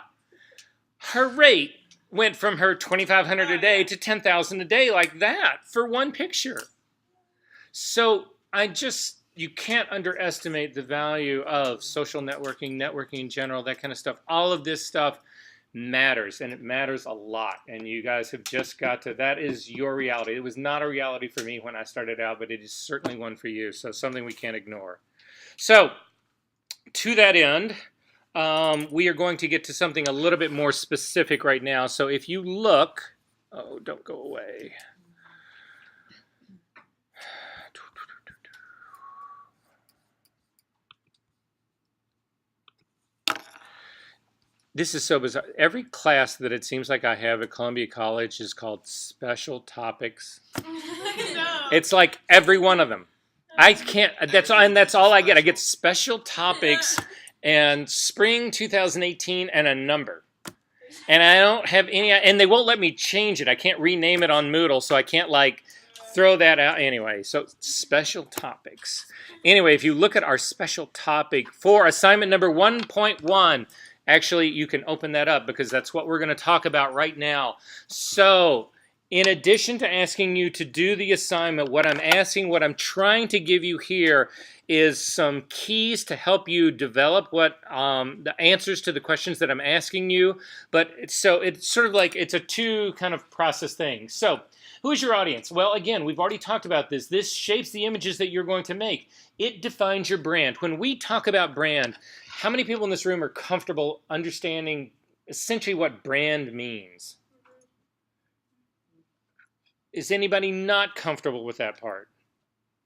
Her rate went from her $2,500 a day to $10,000 a day like that for one picture. So you can't underestimate the value of social networking in general, that kind of stuff. All of this stuff matters, and it matters a lot. And you guys have just got to, that is your reality. It was not a reality for me when I started out, but it is certainly one for you. So something we can't ignore. So to that end, we are going to get to something a little bit more specific right now. So if you look, oh, don't go away. This is so bizarre. Every class that it seems like I have at Columbia College is called Special Topics. No. It's like every one of them. I can't, that's all I get. I get Special Topics and Spring 2018 and a number. And I don't have any, and they won't let me change it. I can't rename it on Moodle, so I can't throw that out anyway. So Special Topics. Anyway, if you look at our special topic for assignment number 1.1, actually, you can open that up because that's what we're going to talk about right now. So, in addition to asking you to do the assignment, what I'm trying to give you here is some keys to help you develop the answers to the questions that I'm asking you. But it's sort of like it's a two kind of process thing. So, who's your audience? Well, again, we've already talked about this. This shapes the images that you're going to make. It defines your brand. When we talk about brand, How many people in this room are comfortable understanding essentially what brand means? Is anybody not comfortable with that part?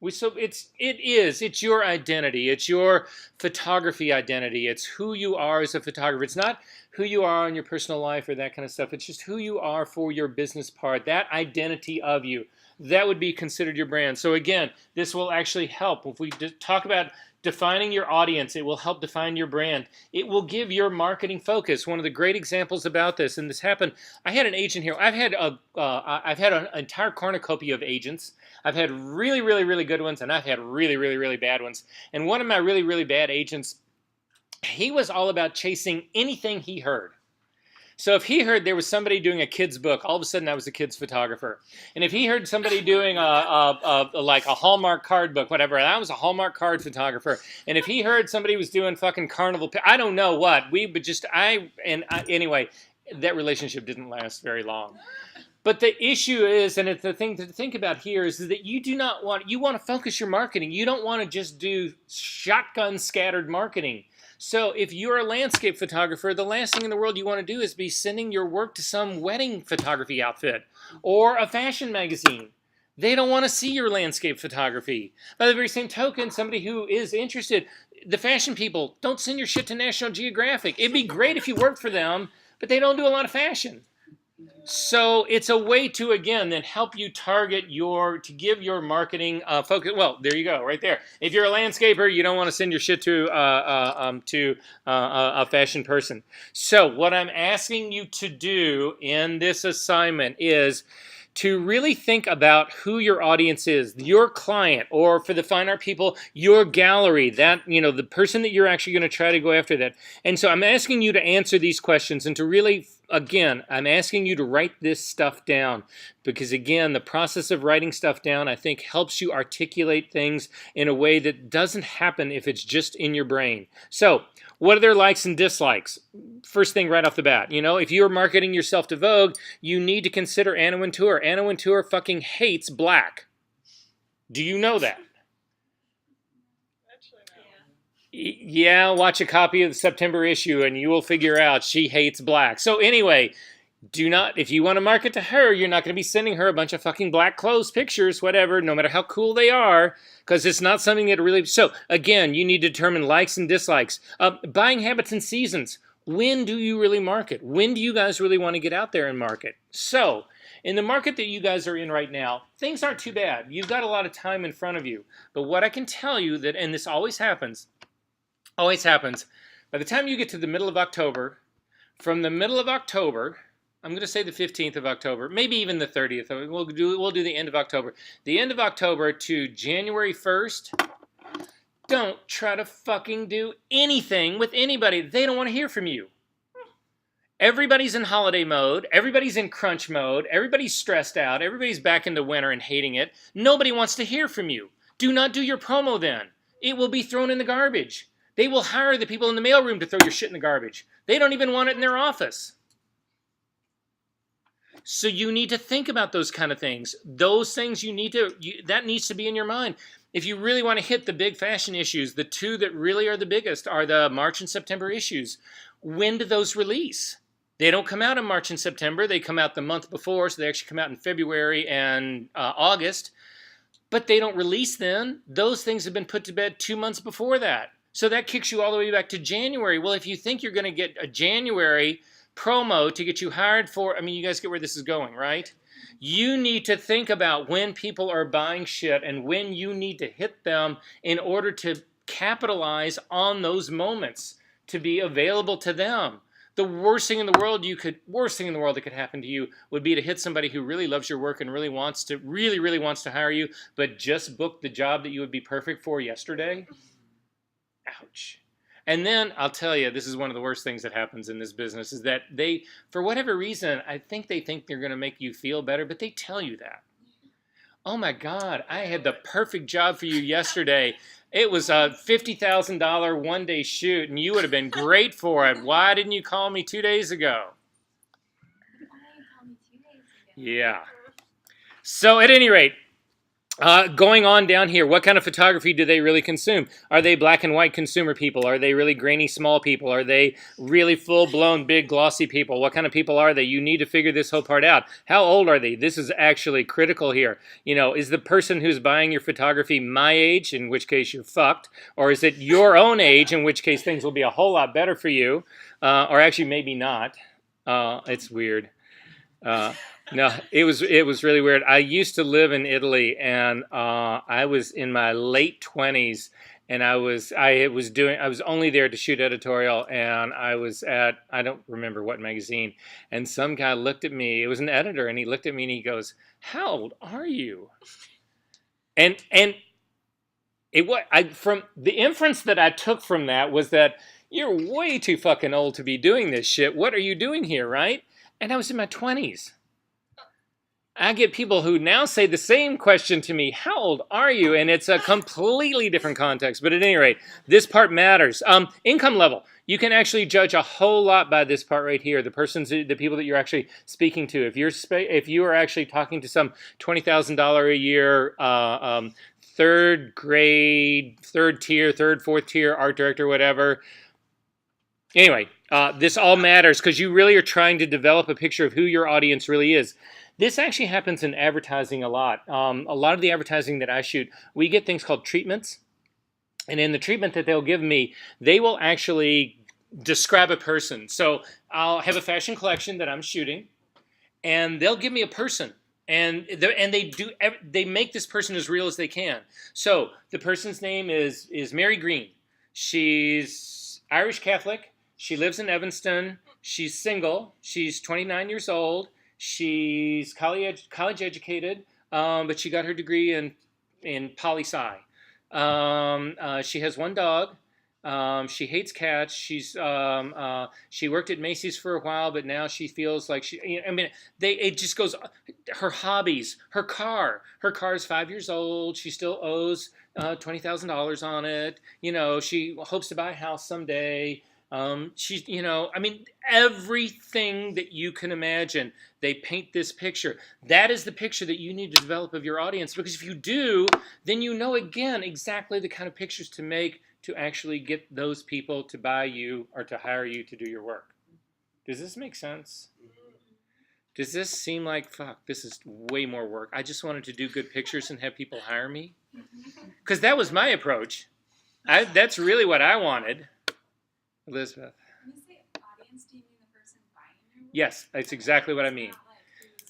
It's your identity. It's your photography identity. It's who you are as a photographer. It's not who you are in your personal life or that kind of stuff. It's just who you are for your business part, that identity of you. That would be considered your brand. So again, this will actually help. If we talk about defining your audience, it will help define your brand. It will give your marketing focus. One of the great examples about this, and this happened, I had an agent here. I've had an entire cornucopia of agents. I've had really, really, really good ones, and I've had really, really, really bad ones. And one of my really, really bad agents, he was all about chasing anything he heard. So if he heard there was somebody doing a kid's book, all of a sudden I was a kid's photographer. And if he heard somebody doing like a Hallmark card book, whatever, I was a Hallmark card photographer. And if he heard somebody was doing fucking carnival, I don't know what, anyway, that relationship didn't last very long. But the issue is, and it's the thing to think about here, is that you want to focus your marketing. You don't want to just do shotgun scattered marketing. So if you're a landscape photographer, the last thing in the world you want to do is be sending your work to some wedding photography outfit or a fashion magazine. They don't want to see your landscape photography. By the very same token, somebody who is interested, the fashion people, don't send your shit to National Geographic. It'd be great if you worked for them, but they don't do a lot of fashion. So it's a way to, again, then help you target to give your marketing focus. Well, there you go, right there. If you're a landscaper, you don't want to send your shit to a fashion person. So what I'm asking you to do in this assignment is to really think about who your audience is, your client, or for the fine art people, your gallery, that, the person that you're actually going to try to go after that. And so I'm asking you to answer these questions and to really, again, I'm asking you to write this stuff down because, again, the process of writing stuff down, I think, helps you articulate things in a way that doesn't happen if it's just in your brain. So what are their likes and dislikes? First thing right off the bat, if you're marketing yourself to Vogue, you need to consider Anna Wintour. Anna Wintour fucking hates black. Do you know that? Actually, no. Yeah, watch a copy of the September issue and you will figure out she hates black. So anyway, if you want to market to her, you're not going to be sending her a bunch of fucking black clothes pictures, whatever, no matter how cool they are, because it's not something that really... So, again, you need to determine likes and dislikes. Buying habits and seasons. When do you really market? When do you guys really want to get out there and market? So, in the market that you guys are in right now, things aren't too bad. You've got a lot of time in front of you. But what I can tell you that, and this always happens, by the time you get to the middle of October, from the middle of October... I'm going to say the 15th of October, maybe even the 30th. We'll do the end of October. The end of October to January 1st, don't try to fucking do anything with anybody. They don't want to hear from you. Everybody's in holiday mode. Everybody's in crunch mode. Everybody's stressed out. Everybody's back into winter and hating it. Nobody wants to hear from you. Do not do your promo then. It will be thrown in the garbage. They will hire the people in the mailroom to throw your shit in the garbage. They don't even want it in their office. So you need to think about those kind of things. Those things that needs to be in your mind. If you really want to hit the big fashion issues, the two that really are the biggest are the March and September issues. When do those release? They don't come out in March and September. They come out the month before, so they actually come out in February and August. But they don't release then. Those things have been put to bed 2 months before that. So that kicks you all the way back to January. Well, if you think you're going to get a January promo to get you hired for, you guys get where this is going, right? You need to think about when people are buying shit and when you need to hit them in order to capitalize on those moments to be available to them. The worst thing in the world that could happen to you would be to hit somebody who really loves your work and really wants to hire you, but just booked the job that you would be perfect for yesterday. Ouch. And then, I'll tell you, this is one of the worst things that happens in this business, is that they, for whatever reason, I think they think they're going to make you feel better, but they tell you that. Oh my God, I had the perfect job for you yesterday. It was a $50,000 one-day shoot, and you would have been great for it. Why didn't you call me 2 days ago? Why didn't you call me 2 days ago? Yeah. So, at any rate, Going on down here, what kind of photography do they really consume? Are they black and white consumer people? Are they really grainy small people? Are they really full-blown big glossy people? What kind of people are they? You need to figure this whole part out. How old are they? This is actually critical here. You know, is the person who's buying your photography my age, in which case you're fucked, or is it your own age, in which case things will be a whole lot better for you, or actually maybe not. It's weird. No, it was really weird. I used to live in Italy, and I was in my late 20s, and I was only there to shoot editorial, and I was at, I don't remember what magazine, and some guy looked at me. It was an editor, and he looked at me and he goes, "How old are you?" And from the inference that I took from that was that you're way too fucking old to be doing this shit. What are you doing here, right? And I was in my 20s. I get people who now say the same question to me, how old are you? And it's a completely different context. But at any rate, this part matters. Income level. You can actually judge a whole lot by this part right here. The people that you're actually speaking to. If you are actually talking to some $20,000 a year, third grade, third tier, third, fourth tier art director, whatever. Anyway, this all matters because you really are trying to develop a picture of who your audience really is. This actually happens in advertising a lot. A lot of the advertising that I shoot, we get things called treatments. And in the treatment that they'll give me, they will actually describe a person. So I'll have a fashion collection that I'm shooting, and they'll give me a person. And they make this person as real as they can. So the person's name is Mary Green. She's Irish Catholic. She lives in Evanston. She's single. She's 29 years old. She's college educated, but she got her degree in poli-sci. She has one dog. She hates cats. She worked at Macy's for a while, but now she feels like it just goes. Her hobbies, her car. Her car is 5 years old. She still owes $20,000 on it. You know, she hopes to buy a house someday. She's, everything that you can imagine, they paint this picture. That is the picture that you need to develop of your audience, because if you do, then you know, again, exactly the kind of pictures to make to actually get those people to buy you or to hire you to do your work. Does this make sense? Does this seem like, fuck, this is way more work? I just wanted to do good pictures and have people hire me? Because that was my approach. That's really what I wanted. Elizabeth. When you say audience, do you mean the person buying your work? Yes, that's exactly what I mean. Not like who's...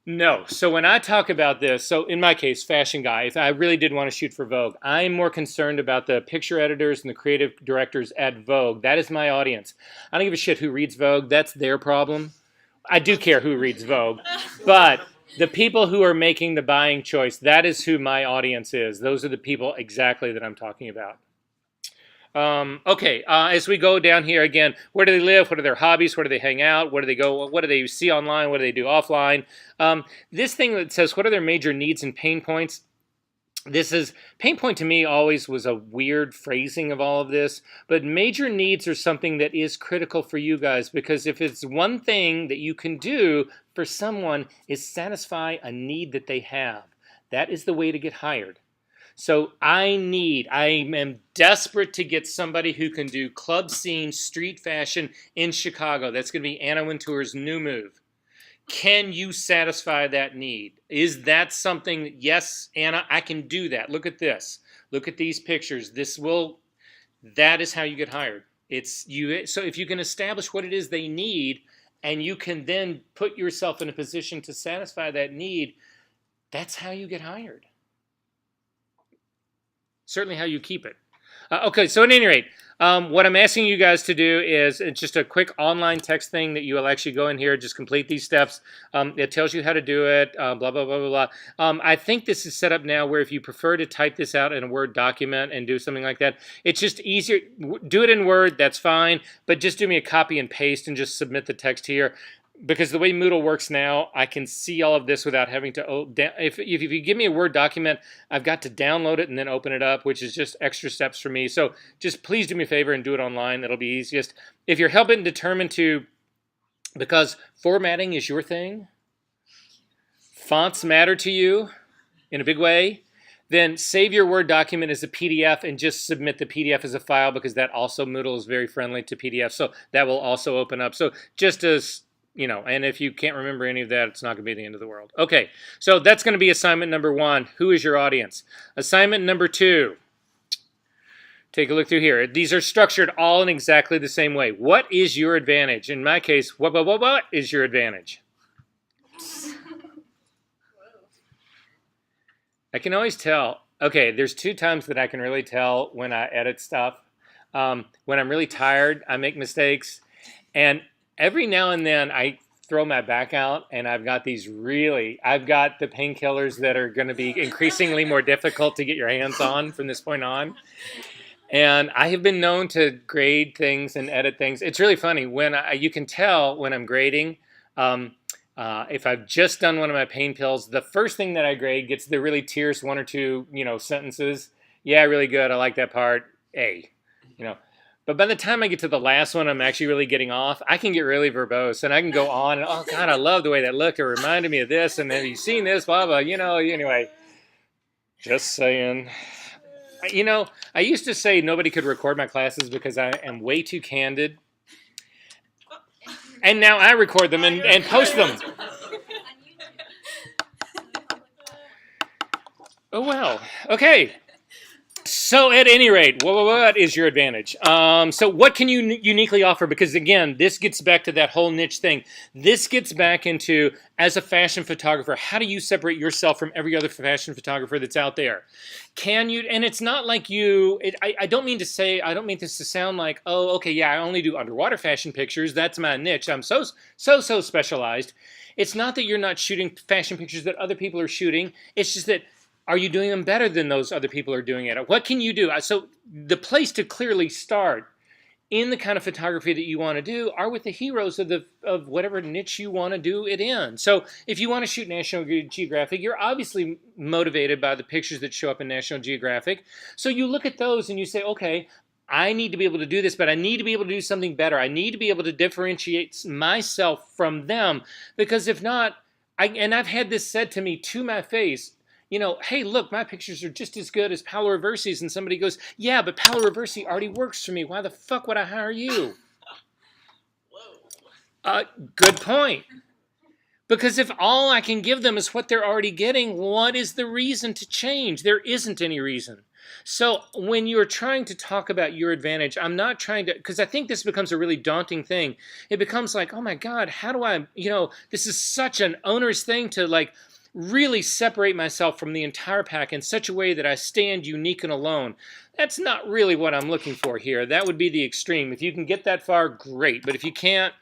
No. So when I talk about this, so in my case, fashion guy, if I really did want to shoot for Vogue, I'm more concerned about the picture editors and the creative directors at Vogue. That is my audience. I don't give a shit who reads Vogue. That's their problem. I do care who reads Vogue. But the people who are making the buying choice, that is who my audience is. Those are the people exactly that I'm talking about. Okay, as we go down here again, where do they live? What are their hobbies? Where do they hang out? Where do they go? What do they see online? What do they do offline? This thing that says, what are their major needs and pain points? This is, pain point to me always was a weird phrasing of all of this, but major needs are something that is critical for you guys, because if it's one thing that you can do for someone is satisfy a need that they have, that is the way to get hired. So I am desperate to get somebody who can do club scene, street fashion in Chicago. That's going to be Anna Wintour's new move. Can you satisfy that need? Is that something, yes, Anna, I can do that. Look at this. Look at these pictures. That is how you get hired. So if you can establish what it is they need, and you can then put yourself in a position to satisfy that need, that's how you get hired. Certainly how you keep it. Okay, so at any rate, what I'm asking you guys to do is just a quick online text thing that you will actually go in here, just complete these steps. It tells you how to do it, blah, blah, blah, blah, blah. I think this is set up now where if you prefer to type this out in a Word document and do something like that, it's just easier. Do it in Word, that's fine, but just do me a copy and paste and just submit the text here. Because the way Moodle works now, I can see all of this without having to, if you give me a Word document, I've got to download it and then open it up, which is just extra steps for me. So just please do me a favor and do it online. That'll be easiest. If you're hell-bent and determined to, because formatting is your thing, fonts matter to you in a big way, then save your Word document as a PDF and just submit the PDF as a file, because that also Moodle is very friendly to PDF. So that will also open up. So just as, you know, and if you can't remember any of that, it's not going to be the end of the world. Okay, so that's going to be assignment number 1. Who is your audience? Assignment number 2. Take a look through here. These are structured all in exactly the same way. What is your advantage? In my case, what is your advantage? I can always tell. Okay, there's 2 times that I can really tell when I edit stuff. When I'm really tired, I make mistakes. And every now and then I throw my back out, and I've got the painkillers that are going to be increasingly more difficult to get your hands on from this point on. And I have been known to grade things and edit things. It's really funny. You can tell when I'm grading, if I've just done one of my pain pills, the first thing that I grade gets the really terse 1 or 2, sentences. Yeah, really good. I like that part. A, But by the time I get to the last one, I'm actually really getting off. I can get really verbose, and I can go on and, oh God, I love the way that looked. It reminded me of this, and have you seen this? Blah blah. Anyway. Just saying. I used to say nobody could record my classes because I am way too candid. And now I record them and post them. Oh, well. Okay. So at any rate, what is your advantage? So what can you uniquely offer? Because again, this gets back to that whole niche thing. This gets back into, as a fashion photographer, how do you separate yourself from every other fashion photographer that's out there? Can you, and it's not like I don't mean this to sound like, oh, okay, yeah, I only do underwater fashion pictures. That's my niche. I'm so specialized. It's not that you're not shooting fashion pictures that other people are shooting. It's just that, are you doing them better than those other people are doing it? What can you do? So the place to clearly start in the kind of photography that you want to do are with the heroes of whatever niche you want to do it in. So if you want to shoot National Geographic, you're obviously motivated by the pictures that show up in National Geographic. So you look at those and you say, okay, I need to be able to do this, but I need to be able to do something better. I need to be able to differentiate myself from them, because if not, and I've had this said to me to my face, hey, look, my pictures are just as good as Paolo Reversi's. And somebody goes, yeah, but Paolo Reversi already works for me. Why the fuck would I hire you? Good point. Because if all I can give them is what they're already getting, what is the reason to change? There isn't any reason. So when you're trying to talk about your advantage, I'm not trying to, because I think this becomes a really daunting thing. It becomes like, oh my God, how do I, this is such an onerous thing to really separate myself from the entire pack in such a way that I stand unique and alone. That's not really what I'm looking for here. That would be the extreme. If you can get that far, great. But if you can't,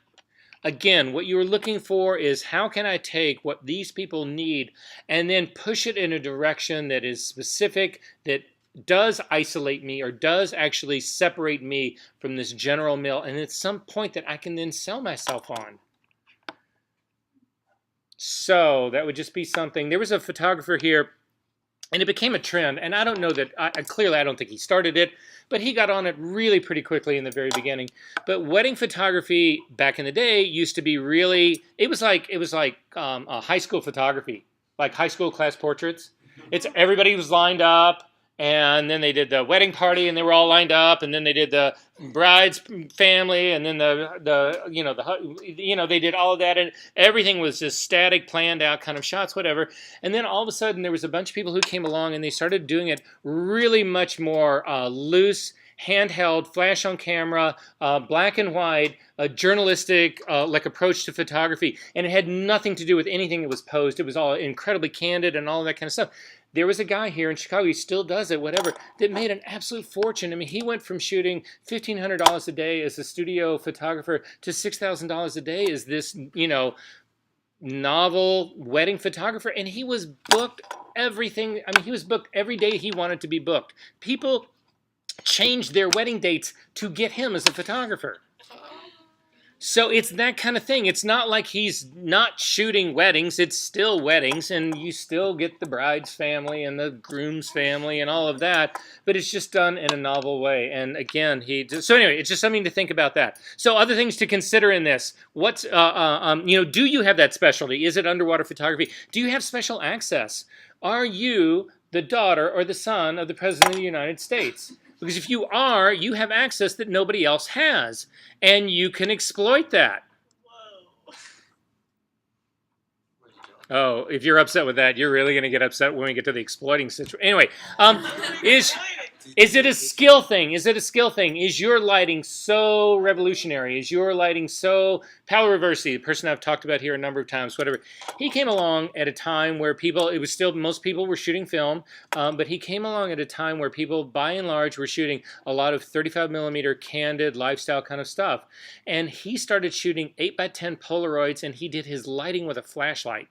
again, what you're looking for is, how can I take what these people need and then push it in a direction that is specific, that does isolate me or does actually separate me from this general mill, and at some point that I can then sell myself on. So that would just be something. There was a photographer here, and it became a trend. And I don't know that, clearly I don't think he started it, but he got on it really pretty quickly in the very beginning. But wedding photography back in the day used to be really, it was like high school photography, like high school class portraits. Everybody was lined up. And then they did the wedding party, and they were all lined up. And then they did the bride's family, and then they did all of that, and everything was just static, planned out kind of shots, whatever. And then all of a sudden, there was a bunch of people who came along, and they started doing it really much more loose, handheld, flash on camera, black and white, a journalistic approach to photography, and it had nothing to do with anything that was posed. It was all incredibly candid and all of that kind of stuff. There was a guy here in Chicago, he still does it, whatever, that made an absolute fortune. I mean, he went from shooting $1,500 a day as a studio photographer to $6,000 a day as this, novel wedding photographer. And he was booked everything. I mean, he was booked every day he wanted to be booked. People changed their wedding dates to get him as a photographer. So it's that kind of thing. It's not like he's not shooting weddings. It's still weddings, and you still get the bride's family and the groom's family and all of that, but it's just done in a novel way. And again, so anyway, it's just something to think about that. So other things to consider in this. Do you have that specialty? Is it underwater photography? Do you have special access? Are you the daughter or the son of the President of the United States? Because if you are, you have access that nobody else has, and you can exploit that. Whoa. Oh, if you're upset with that, you're really going to get upset when we get to the exploiting situation. Anyway, is it a skill thing? Is it a skill thing? Is your lighting so revolutionary? Is your lighting so Paolo Reversi, the person I've talked about here a number of times, whatever. He came along at a time where most people were shooting film, but he came along at a time where people, by and large, were shooting a lot of 35 millimeter candid lifestyle kind of stuff. And he started shooting 8x10 Polaroids, and he did his lighting with a flashlight.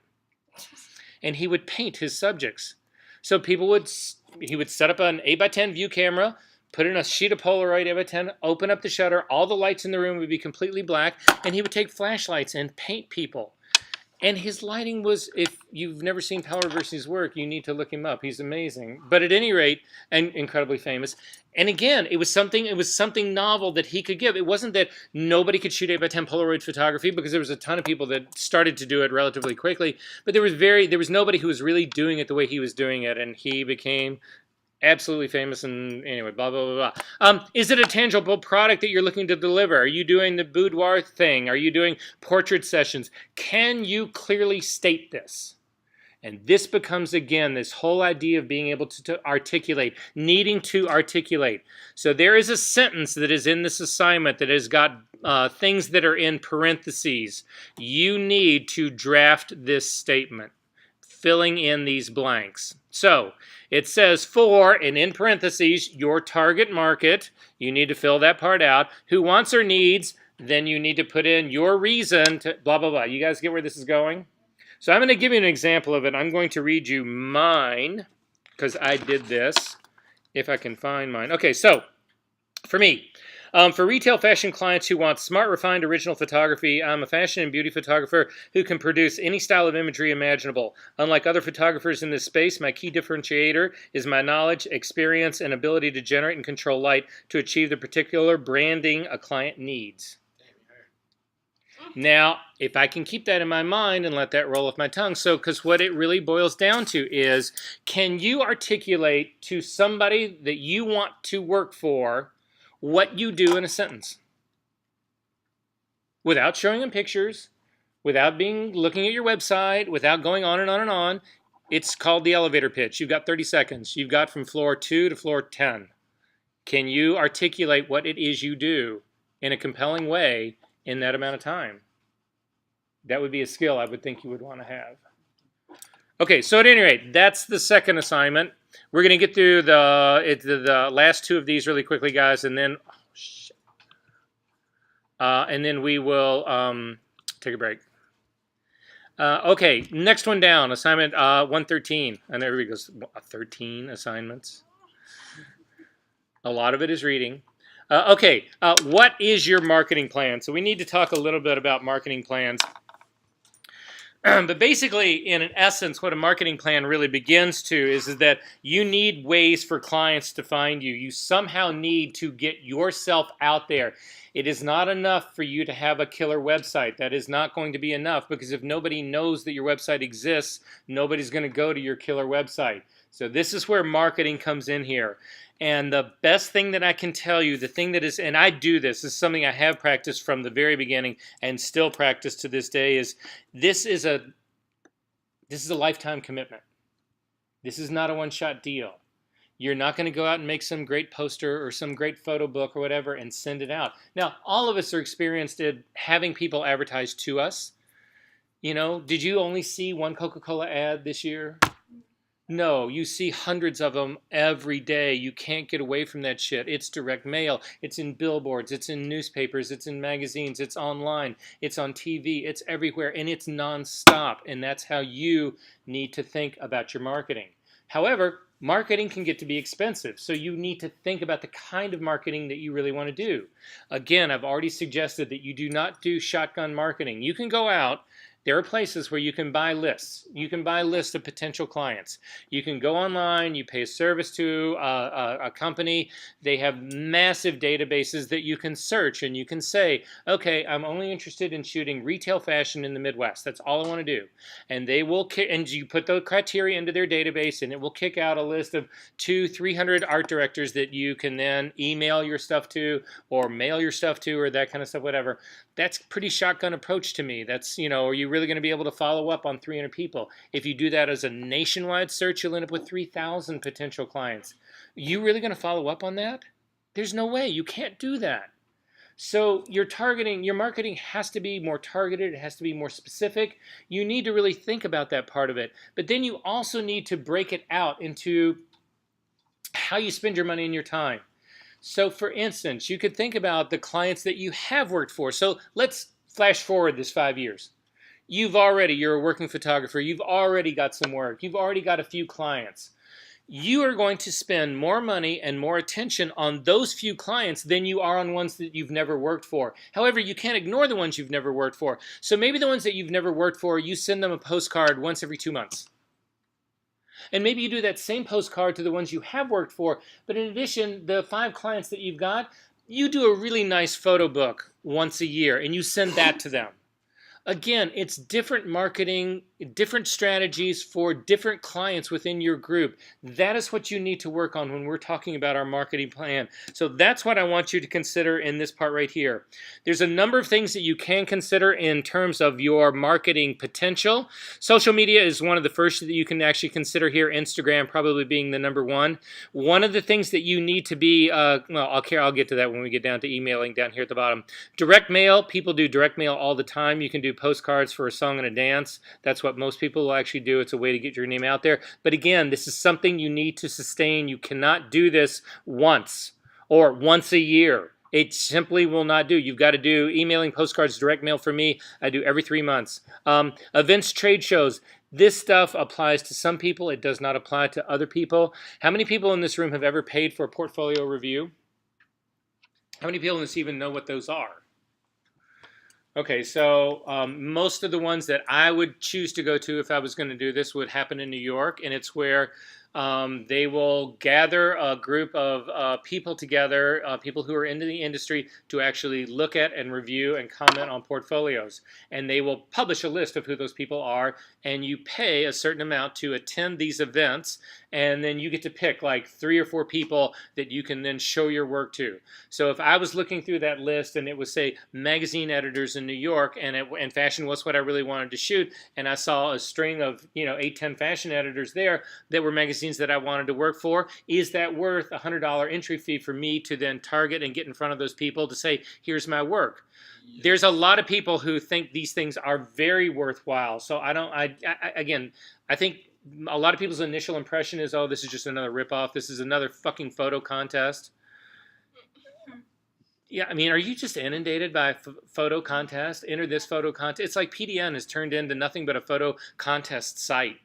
And he would paint his subjects. So he would set up an 8x10 view camera, put in a sheet of Polaroid 8x10, open up the shutter, all the lights in the room would be completely black, and he would take flashlights and paint people. And his lighting was, if you've never seen Paolo Reversi's work, you need to look him up. He's amazing. But at any rate, and incredibly famous. And again, it was something novel that he could give. It wasn't that nobody could shoot 8x10 Polaroid photography, because there was a ton of people that started to do it relatively quickly. But there was nobody who was really doing it the way he was doing it, and he became absolutely famous. And anyway, blah, blah, blah, blah. Is it a tangible product that you're looking to deliver? Are you doing the boudoir thing? Are you doing portrait sessions? Can you clearly state this? And this becomes, again, this whole idea of being able to articulate, needing to articulate. So there is a sentence that is in this assignment that has got things that are in parentheses. You need to draft this statement, filling in these blanks. So it says for, and in parentheses, your target market. You need to fill that part out. Who wants or needs, then you need to put in your reason to blah, blah, blah. You guys get where this is going? So I'm going to give you an example of it. I'm going to read you mine, because I did this, if I can find mine. Okay, so for me, for retail fashion clients who want smart, refined, original photography, I'm a fashion and beauty photographer who can produce any style of imagery imaginable. Unlike other photographers in this space, my key differentiator is my knowledge, experience, and ability to generate and control light to achieve the particular branding a client needs. Now, if I can keep that in my mind and let that roll off my tongue, because what it really boils down to is, can you articulate to somebody that you want to work for what you do in a sentence? Without showing them pictures, without looking at your website, without going on and on and on. It's called the elevator pitch. You've got 30 seconds. You've got from floor 2 to floor 10. Can you articulate what it is you do in a compelling way in that amount of time? That would be a skill I would think you would want to have. Okay, so at any rate, that's the second assignment. We're going to get through the last two of these really quickly, guys, and then we will take a break. Okay, next one down, assignment 113. And everybody goes, 13 assignments? A lot of it is reading. Okay, what is your marketing plan? So we need to talk a little bit about marketing plans. But basically, in essence, what a marketing plan really begins to is that you need ways for clients to find you. You somehow need to get yourself out there. It is not enough for you to have a killer website. That is not going to be enough, because if nobody knows that your website exists, nobody's going to go to your killer website. So this is where marketing comes in here. And the best thing that I can tell you, the thing that is, and I do this is something I have practiced from the very beginning and still practice to this day, is this is a lifetime commitment. This is not a one-shot deal. You're not going to go out and make some great poster or some great photo book or whatever and send it out. Now, all of us are experienced in having people advertise to us. You know, did you only see one Coca-Cola ad this year? No, you see hundreds of them every day. You can't get away from that shit. It's direct mail. It's in billboards. It's in newspapers. It's in magazines. It's online. It's on TV. It's everywhere, and it's nonstop. And that's how you need to think about your marketing. However, marketing can get to be expensive, so you need to think about the kind of marketing that you really want to do. Again, I've already suggested that you do not do shotgun marketing. You can go out There are places where you can buy lists. You can buy lists of potential clients. You can go online, you pay a service to a company. They have massive databases that you can search, and you can say, okay, I'm only interested in shooting retail fashion in the Midwest. That's all I want to do. And they will, and you put the criteria into their database, and it will kick out a list of 200-300 art directors that you can then email your stuff to or mail your stuff to or that kind of stuff, whatever. That's a pretty shotgun approach to me. That's, are you really going to be able to follow up on 300 people? If you do that as a nationwide search, you'll end up with 3,000 potential clients. You really going to follow up on that? There's no way. You can't do that. So your marketing has to be more targeted. It has to be more specific. You need to really think about that part of it. But then you also need to break it out into how you spend your money and your time. So for instance, you could think about the clients that you have worked for. So let's flash forward this 5 years. You're a working photographer. You've already got some work. You've already got a few clients. You are going to spend more money and more attention on those few clients than you are on ones that you've never worked for. However, you can't ignore the ones you've never worked for. So maybe the ones that you've never worked for, you send them a postcard once every 2 months. And maybe you do that same postcard to the ones you have worked for, but in addition, the 5 clients that you've got, you do a really nice photo book once a year, and you send that to them. Again, it's different marketing, different strategies for different clients within your group. That is what you need to work on when we're talking about our marketing plan. So that's what I want you to consider in this part right here. There's a number of things that you can consider in terms of your marketing potential. Social media is one of the first that you can actually consider here, Instagram probably being the number one. One of the things that you need to be, I'll get to that when we get down to emailing down here at the bottom. Direct mail, people do direct mail all the time. You can do postcards for a song and a dance. That's what most people will actually do. It's a way to get your name out there. But again, this is something you need to sustain. You cannot do this once or once a year. It simply will not do. You've got to do emailing, postcards, direct mail for me. I do every 3 months. Events, trade shows. This stuff applies to some people. It does not apply to other people. How many people in this room have ever paid for a portfolio review? How many people in this even know what those are? Okay, so most of the ones that I would choose to go to if I was going to do this would happen in New York, and it's where they will gather a group of people together, people who are into the industry, to actually look at and review and comment on portfolios. And they will publish a list of who those people are, and you pay a certain amount to attend these events, and then you get to pick like 3 or 4 people that you can then show your work to. So if I was looking through that list and it was, say, magazine editors in New York, and fashion was what I really wanted to shoot, and I saw a string of 8, 10 fashion editors there that were magazines that I wanted to work for, is that worth a $100 entry fee for me to then target and get in front of those people to say, here's my work? There's a lot of people who think these things are very worthwhile. So I think a lot of people's initial impression is, oh, this is just another ripoff. This is another fucking photo contest. Yeah, I mean, are you just inundated by photo contest? Enter this photo contest. It's like PDN has turned into nothing but a photo contest site.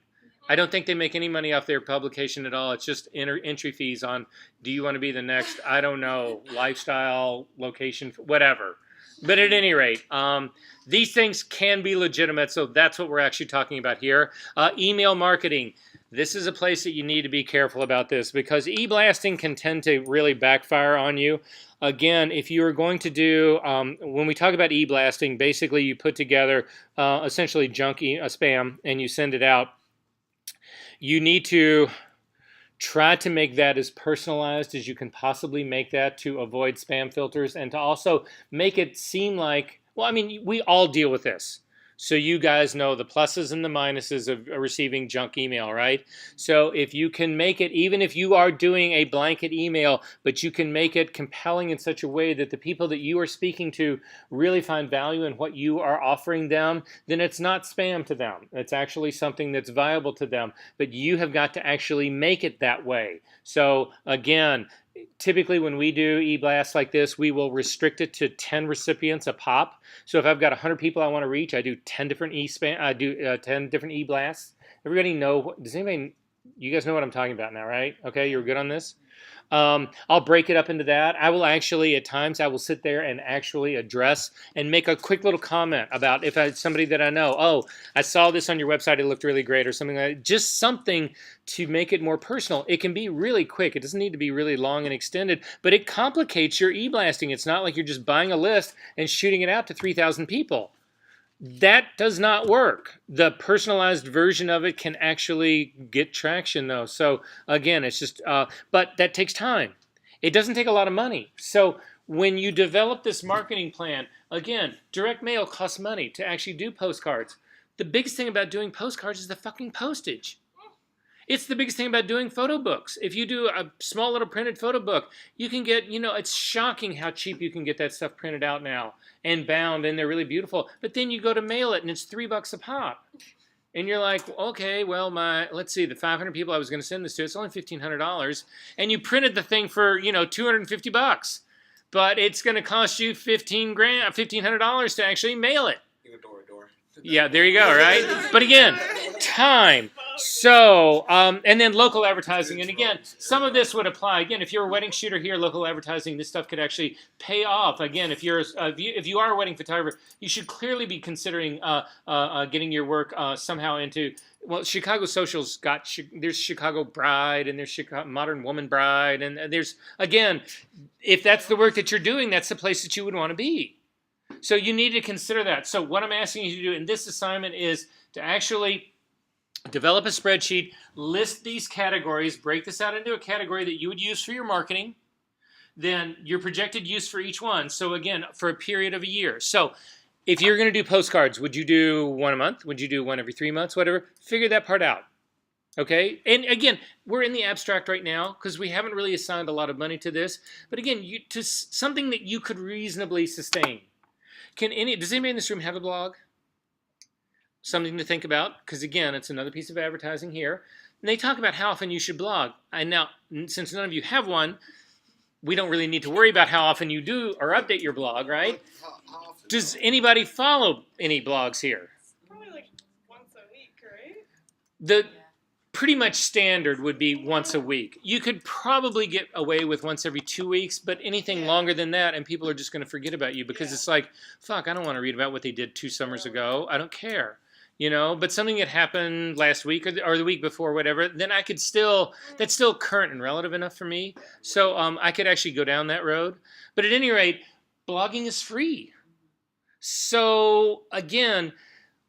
I don't think they make any money off their publication at all. It's just entry fees on, do you want to be the next, I don't know, lifestyle, location, whatever. But at any rate, these things can be legitimate, so that's what we're actually talking about here. Email marketing. This is a place that you need to be careful about this, because e-blasting can tend to really backfire on you. Again, if you are going to do, when we talk about e-blasting, basically you put together essentially junk spam and you send it out. You need to try to make that as personalized as you can possibly make that to avoid spam filters, and to also make it seem like, well, I mean, we all deal with this. So you guys know the pluses and the minuses of receiving junk email, right? So if you can make it, even if you are doing a blanket email, but you can make it compelling in such a way that the people that you are speaking to really find value in what you are offering them, then it's not spam to them. It's actually something that's viable to them. But you have got to actually make it that way. So again, typically when we do e-blasts like this, we will restrict it to 10 recipients a pop. So if I've got 100 people I want to reach, I do 10 different 10 different e-blasts. Everybody know, does anybody, you guys know what I'm talking about now, right? Okay, you're good on this? I'll break it up into that. I will actually, at times, I will sit there and actually address and make a quick little comment about if it's somebody that I know. Oh, I saw this on your website. It looked really great, or something like that. Just something to make it more personal. It can be really quick. It doesn't need to be really long and extended, but it complicates your e-blasting. It's not like you're just buying a list and shooting it out to 3,000 people. That does not work. The personalized version of it can actually get traction, though. So again, it's just, but that takes time. It doesn't take a lot of money. So when you develop this marketing plan, again, direct mail costs money to actually do postcards. The biggest thing about doing postcards is the fucking postage. It's the biggest thing about doing photo books. If you do a small little printed photo book, you can get, it's shocking how cheap you can get that stuff printed out now and bound, and they're really beautiful. But then you go to mail it, and it's $3 a pop. And you're like, okay, well, let's see, the 500 people I was going to send this to, it's only $1,500. And you printed the thing for, $250. But it's going to cost you $1,500 to actually mail it. Door to door. Yeah, there you go, right? But again, time. So, and then local advertising. And again, some of this would apply. Again, if you're a wedding shooter here, local advertising, this stuff could actually pay off. Again, if you are a wedding photographer, you should clearly be considering getting your work somehow into. Well, Chicago Social's there's Chicago Bride, and there's Chicago Modern Woman Bride, and there's, again, if that's the work that you're doing, that's the place that you would want to be. So you need to consider that. So what I'm asking you to do in this assignment is to actually develop a spreadsheet, list these categories, break this out into a category that you would use for your marketing, then your projected use for each one. So again, for a period of a year. So if you're going to do postcards, would you do one a month? Would you do one every 3 months? Whatever. Figure that part out. Okay? And again, we're in the abstract right now because we haven't really assigned a lot of money to this. But again, to something that you could reasonably sustain. Does anybody in this room have a blog? Something to think about, because again, it's another piece of advertising here. And they talk about how often you should blog. And now, since none of you have one, we don't really need to worry about how often you do or update your blog, right? How often? Does anybody follow any blogs here? Probably like once a week, right? The pretty much standard would be once a week. You could probably get away with once every 2 weeks, but anything longer than that, and people are just going to forget about you because it's like, fuck, I don't want to read about what they did 2 summers ago. I don't care. But something that happened last week or the week before, whatever, then I could that's still current and relative enough for me. So I could actually go down that road. But at any rate, blogging is free. So again,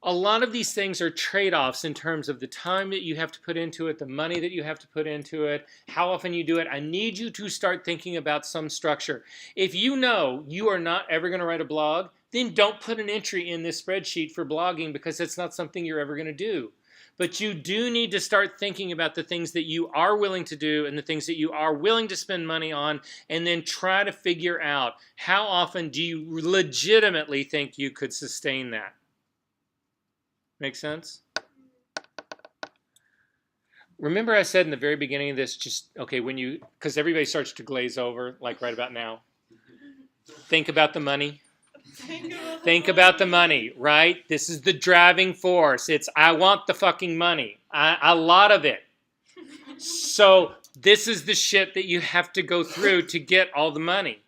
a lot of these things are trade-offs in terms of the time that you have to put into it, the money that you have to put into it, how often you do it. I need you to start thinking about some structure. If you know you are not ever going to write a blog, then don't put an entry in this spreadsheet for blogging because it's not something you're ever going to do. But you do need to start thinking about the things that you are willing to do and the things that you are willing to spend money on, and then try to figure out how often do you legitimately think you could sustain that. Make sense? Remember I said in the very beginning of this, because everybody starts to glaze over, like right about now. Think about the money. Think about the money, right? This is the driving force. It's, I want the fucking money. A lot of it. So this is the shit that you have to go through to get all the money.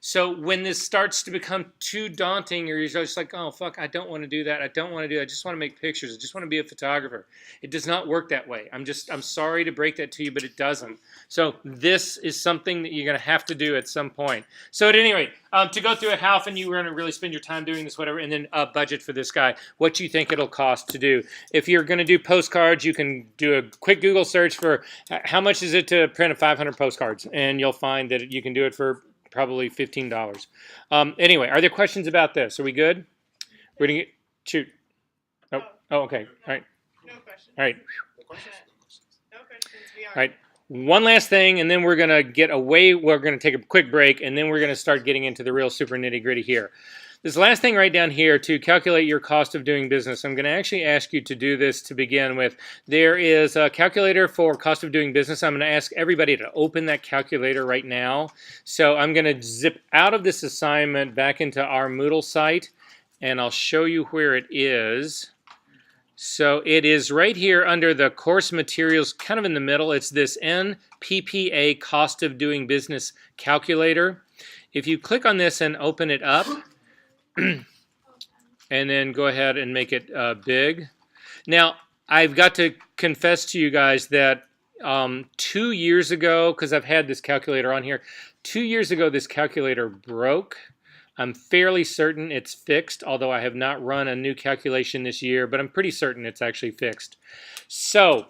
So when this starts to become too daunting, or you're just like, oh, fuck, I don't want to do that. I don't want to do that. I just want to make pictures. I just want to be a photographer. It does not work that way. I'm sorry to break that to you, but it doesn't. So this is something that you're going to have to do at some point. So at any rate, to go through it, how often you were going to really spend your time doing this, whatever, and then budget for this guy, what you think it'll cost to do. If you're going to do postcards, you can do a quick Google search for how much is it to print 500 postcards, and you'll find that you can do it for probably $15. Anyway, are there questions about this? Are we good? We're going to shoot. Oh, okay. All right. No questions. All right. No questions? No questions. We are. All right. One last thing, and then we're going to get away. We're going to take a quick break, and then we're going to start getting into the real super nitty-gritty here. This last thing right down here, to calculate your cost of doing business, I'm going to actually ask you to do this to begin with. There is a calculator for cost of doing business. I'm going to ask everybody to open that calculator right now. So I'm going to zip out of this assignment back into our Moodle site, and I'll show you where it is. So it is right here under the course materials, kind of in the middle. It's this NPPA cost of doing business calculator. If you click on this and open it up, and then go ahead and make it big. Now, I've got to confess to you guys that 2 years ago, because I've had this calculator on here, 2 years ago this calculator broke. I'm fairly certain it's fixed, although I have not run a new calculation this year, but I'm pretty certain it's actually fixed. So,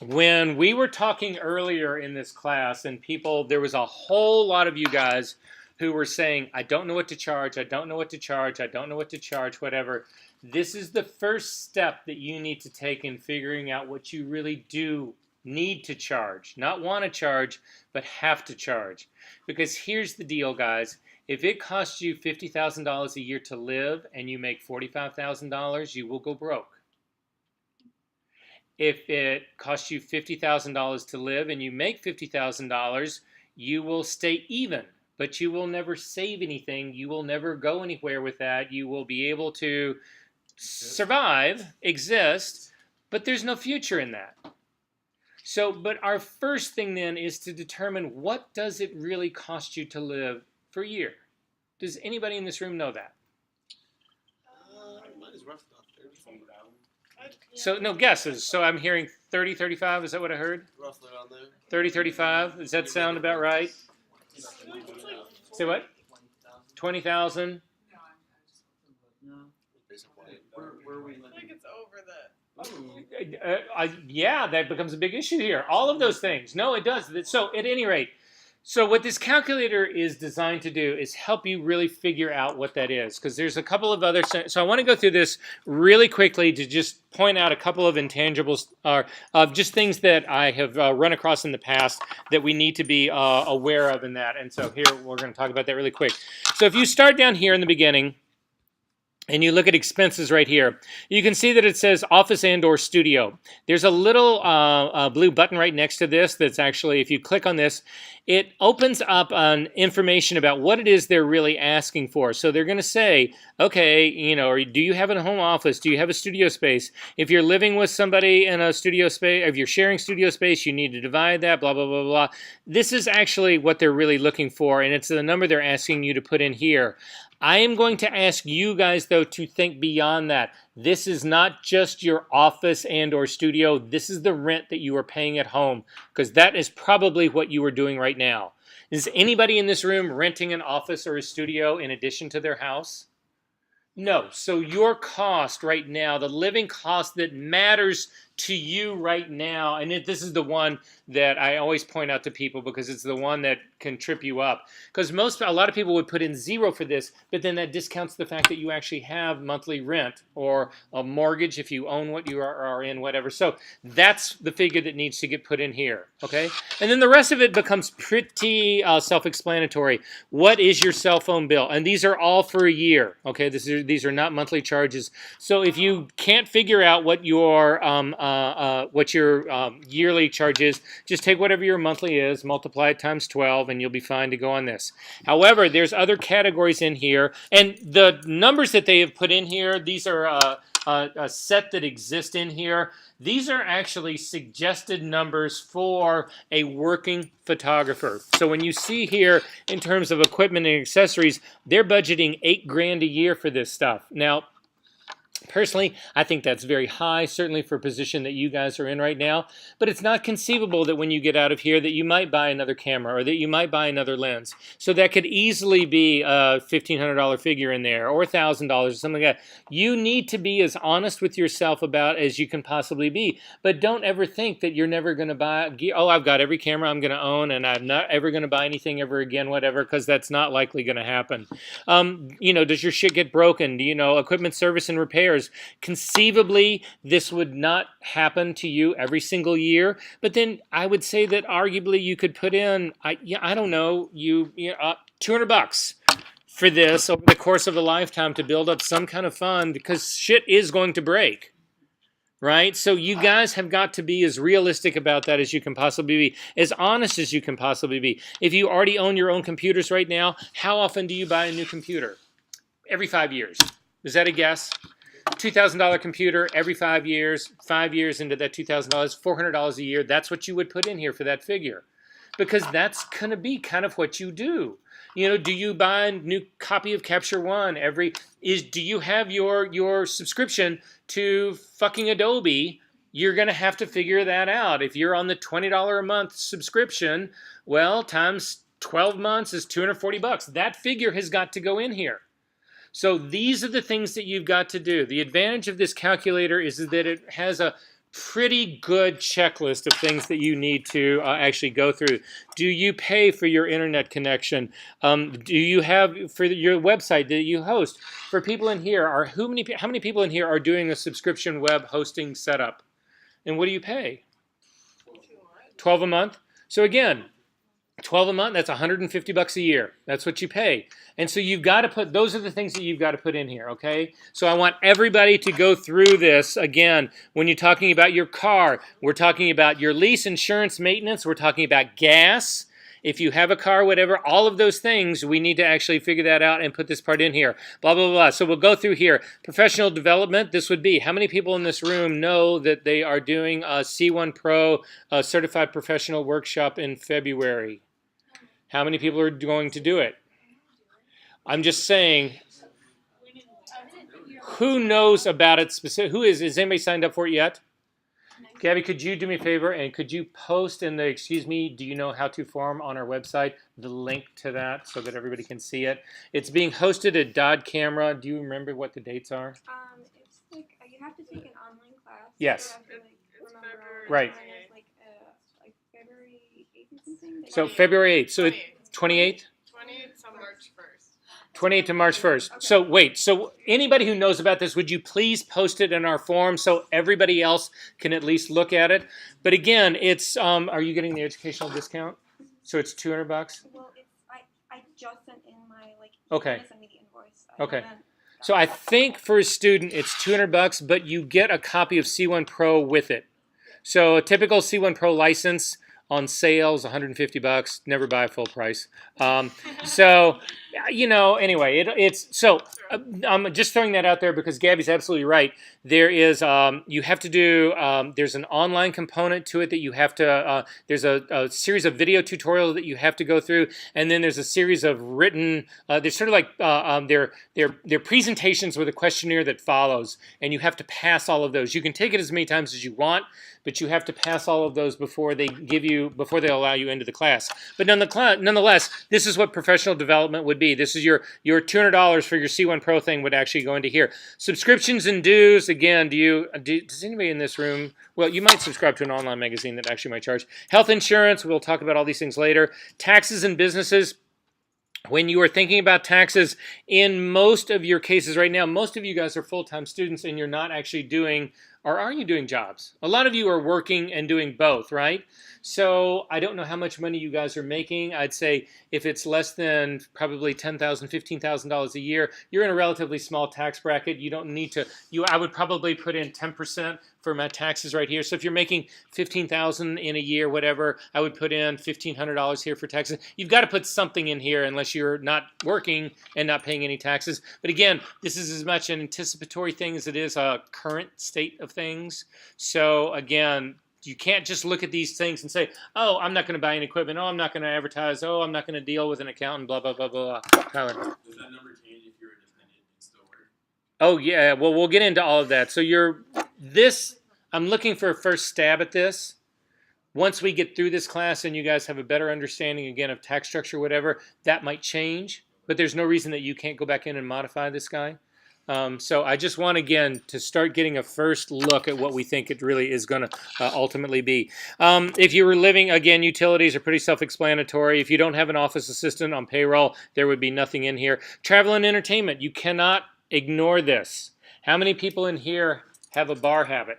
when we were talking earlier in this class, and there was a whole lot of you guys who were saying, I don't know what to charge, I don't know what to charge, I don't know what to charge, whatever. This is the first step that you need to take in figuring out what you really do need to charge. Not want to charge, but have to charge. Because here's the deal, guys. If it costs you $50,000 a year to live and you make $45,000, you will go broke. If it costs you $50,000 to live and you make $50,000, you will stay even, but you will never save anything. You will never go anywhere with that. You will be able to survive, exist, but there's no future in that. So, but our first thing then is to determine what does it really cost you to live for a year. Does anybody in this room know that? Mine is roughly about 30. So no guesses. So I'm hearing 30, 35. Is that what I heard? Roughly around there. 30, 35. Does that sound about right? Say what? 20,000. No. Basically. Where are we I living? think it's over that. Yeah, that becomes a big issue here. All of those things. No, it does. So at any rate, so what this calculator is designed to do is help you really figure out what that is, because there's a couple of other. So I want to go through this really quickly to just point out a couple of intangibles, or just things that I have run across in the past that we need to be aware of in that. And so here we're going to talk about that really quick. So if you start down here in the beginning, and you look at expenses right here, you can see that it says office and or studio. There's a little blue button right next to this that's actually, if you click on this, it opens up information about what it is they're really asking for. So they're going to say, okay, you know, do you have a home office? Do you have a studio space? If you're living with somebody in a studio space, if you're sharing studio space, you need to divide that, blah, blah, blah, blah. This is actually what they're really looking for, and it's the number they're asking you to put in here. I am going to ask you guys, though, to think beyond that. This is not just your office and or studio. This is the rent that you are paying at home, because that is probably what you are doing right now. Is anybody in this room renting an office or a studio in addition to their house? No. So your cost right now, the living cost that matters to you right now, and this is the one that I always point out to people because it's the one that can trip you up. Because a lot of people would put in 0 for this, but then that discounts the fact that you actually have monthly rent or a mortgage if you own what you are in, whatever. So that's the figure that needs to get put in here, okay? And then the rest of it becomes pretty self-explanatory. What is your cell phone bill? And these are all for a year, okay? These are not monthly charges. So if you can't figure out what your yearly charge is, just take whatever your monthly is, multiply it times 12, and you'll be fine to go on this. However, there's other categories in here, and the numbers that they have put in here, these are a set that exist in here. These are actually suggested numbers for a working photographer. So when you see here in terms of equipment and accessories, they're budgeting $8 grand a year for this stuff. Now, personally, I think that's very high, certainly for a position that you guys are in right now. But it's not conceivable that when you get out of here that you might buy another camera or that you might buy another lens. So that could easily be a $1,500 figure in there or $1,000 or something like that. You need to be as honest with yourself about as you can possibly be. But don't ever think that you're never going to buy, oh, I've got every camera I'm going to own and I'm not ever going to buy anything ever again, whatever, because that's not likely going to happen. You know, does your shit get broken? Do you know equipment service and repairs? Conceivably, this would not happen to you every single year, but then I would say that arguably you could put in, I don't know, $200 for this over the course of a lifetime to build up some kind of fund, because shit is going to break, right? So you guys have got to be as realistic about that as you can possibly be, as honest as you can possibly be. If you already own your own computers right now, how often do you buy a new computer? Every 5 years. Is that a guess? $2,000 computer every 5 years, 5 years into that $2,000, $400 a year. That's what you would put in here for that figure, because that's going to be kind of what you do. You know, do you buy a new copy of Capture One do you have your subscription to fucking Adobe? You're going to have to figure that out. If you're on the $20 a month subscription, well, times 12 months is $240. That figure has got to go in here. So these are the things that you've got to do. The advantage of this calculator is that it has a pretty good checklist of things that you need to actually go through. Do you pay for your internet connection? Do you have for your website that you host? For people in here, how many people in here are doing a subscription web hosting setup? And what do you pay? 12 a month. So again, 12 a month, that's $150 a year. That's what you pay. And so you've got to put, those are the things that you've got to put in here, okay? So I want everybody to go through this. Again, when you're talking about your car, we're talking about your lease, insurance, maintenance, we're talking about gas. If you have a car, whatever, all of those things, we need to actually figure that out and put this part in here. Blah, blah, blah. So we'll go through here. Professional development, this would be, how many people in this room know that they are doing a C1 Pro Certified Professional Workshop in February? How many people are going to do it? I'm just saying, who knows about it specifically? Is anybody signed up for it yet? Gabby, could you do me a favor and could you post in the excuse me, do you know how to form on our website the link to that so that everybody can see it? It's being hosted at Dodd Camera. Do you remember what the dates are? It's like you have to take an online class. Yes. You have to, It's remember February Right. and it's like February 8th or something. So February 8th. So 28th? 28th to March 1st. 28th to March 1st. So wait, so anybody who knows about this, would you please post it in our forum so everybody else can at least look at it? But again, it's, are you getting the educational discount? So it's $200? Well, it's I just sent in my Okay. He sent me the invoice. I Okay. haven't- So I think for a student, it's $200, but you get a copy of C1 Pro with it. So a typical C1 Pro license on sales, $150. Never buy full price. So, you know, anyway, it's so I'm just throwing that out there because Gabby's absolutely right. There is you have to do there's an online component to it that you have to there's a series of video tutorials that you have to go through, and then there's a series of written there's sort of like they're presentations with a questionnaire that follows, and you have to pass all of those. You can take it as many times as you want, but you have to pass all of those before they before they allow you into the class. But nonetheless, this is what professional development would be. This is your $200 for your C1 Pro thing would actually go into here. Subscriptions and dues, again, does anybody in this room, well, you might subscribe to an online magazine that actually might charge. Health insurance, we'll talk about all these things later. Taxes and businesses. When you are thinking about taxes, in most of your cases right now, most of you guys are full-time students and you're not actually doing, or are you doing jobs? A lot of you are working and doing both, right? So I don't know how much money you guys are making. I'd say if it's less than probably $10,000, $15,000 a year, you're in a relatively small tax bracket. You don't need to, I would probably put in 10% for my taxes right here. So if you're making $15,000 in a year, whatever, I would put in $1,500 here for taxes. You've got to put something in here unless you're not working and not paying any taxes. But again, this is as much an anticipatory thing as it is a current state of things. So again, you can't just look at these things and say, oh, I'm not going to buy any equipment. Oh, I'm not going to advertise. Oh, I'm not going to deal with an accountant, blah, blah, blah, blah, blah. Tyler. Does that number change if you're independent and still work? Oh, yeah. Well, we'll get into all of that. So I'm looking for a first stab at this. Once we get through this class and you guys have a better understanding, again, of tax structure, whatever, that might change. But there's no reason that you can't go back in and modify this guy. So I just want, again, to start getting a first look at what we think it really is going to ultimately be. If you were living, again, utilities are pretty self-explanatory. If you don't have an office assistant on payroll, there would be nothing in here. Travel and entertainment, you cannot ignore this. How many people in here have a bar habit?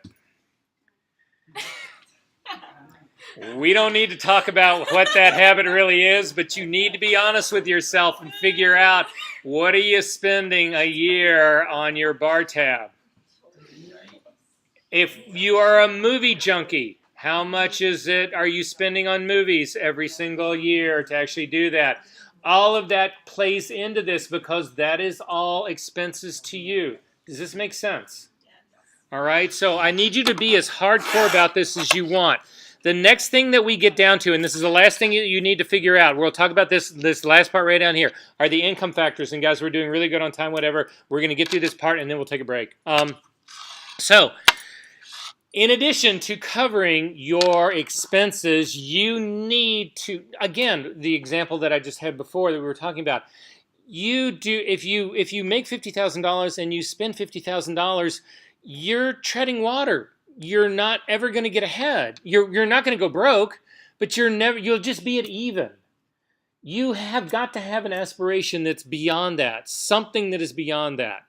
We don't need to talk about what that habit really is, but you need to be honest with yourself and figure out, what are you spending a year on your bar tab? If you are a movie junkie, how much are you spending on movies every single year to actually do that? All of that plays into this because that is all expenses to you. Does this make sense? All right, so I need you to be as hardcore about this as you want. The next thing that we get down to, and this is the last thing you need to figure out, we'll talk about this last part right down here, are the income factors. And guys, we're doing really good on time, whatever. We're going to get through this part, and then we'll take a break. So, in addition to covering your expenses, you need to, again, the example that I just had before that we were talking about, if you make $50,000 and you spend $50,000, you're treading water. You're not ever going to get ahead. You're not going to go broke, but you'll just be at even. You have got to have an aspiration that's beyond that, something that is beyond that.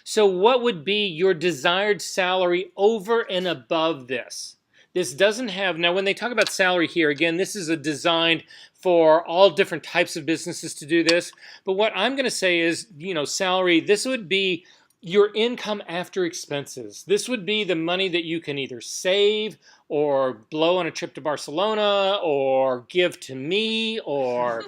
So what would be your desired salary over and above this? This doesn't have, now when they talk about salary here, again, this is designed for all different types of businesses to do this. But what I'm going to say is, salary, this would be your income after expenses. This would be the money that you can either save or blow on a trip to Barcelona or give to me or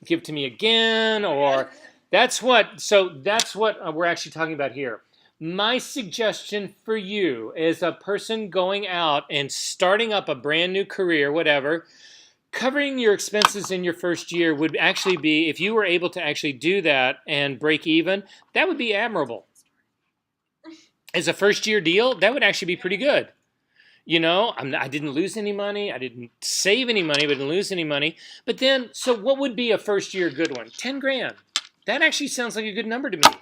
give to me again, or that's what we're actually talking about here. My suggestion for you as a person going out and starting up a brand new career, whatever, covering your expenses in your first year would actually be, if you were able to actually do that and break even, that would be admirable. As a first year deal, that would actually be pretty good. I didn't lose any money. I didn't save any money, but didn't lose any money. But then, so what would be a first year good one? 10 grand. That actually sounds like a good number to me.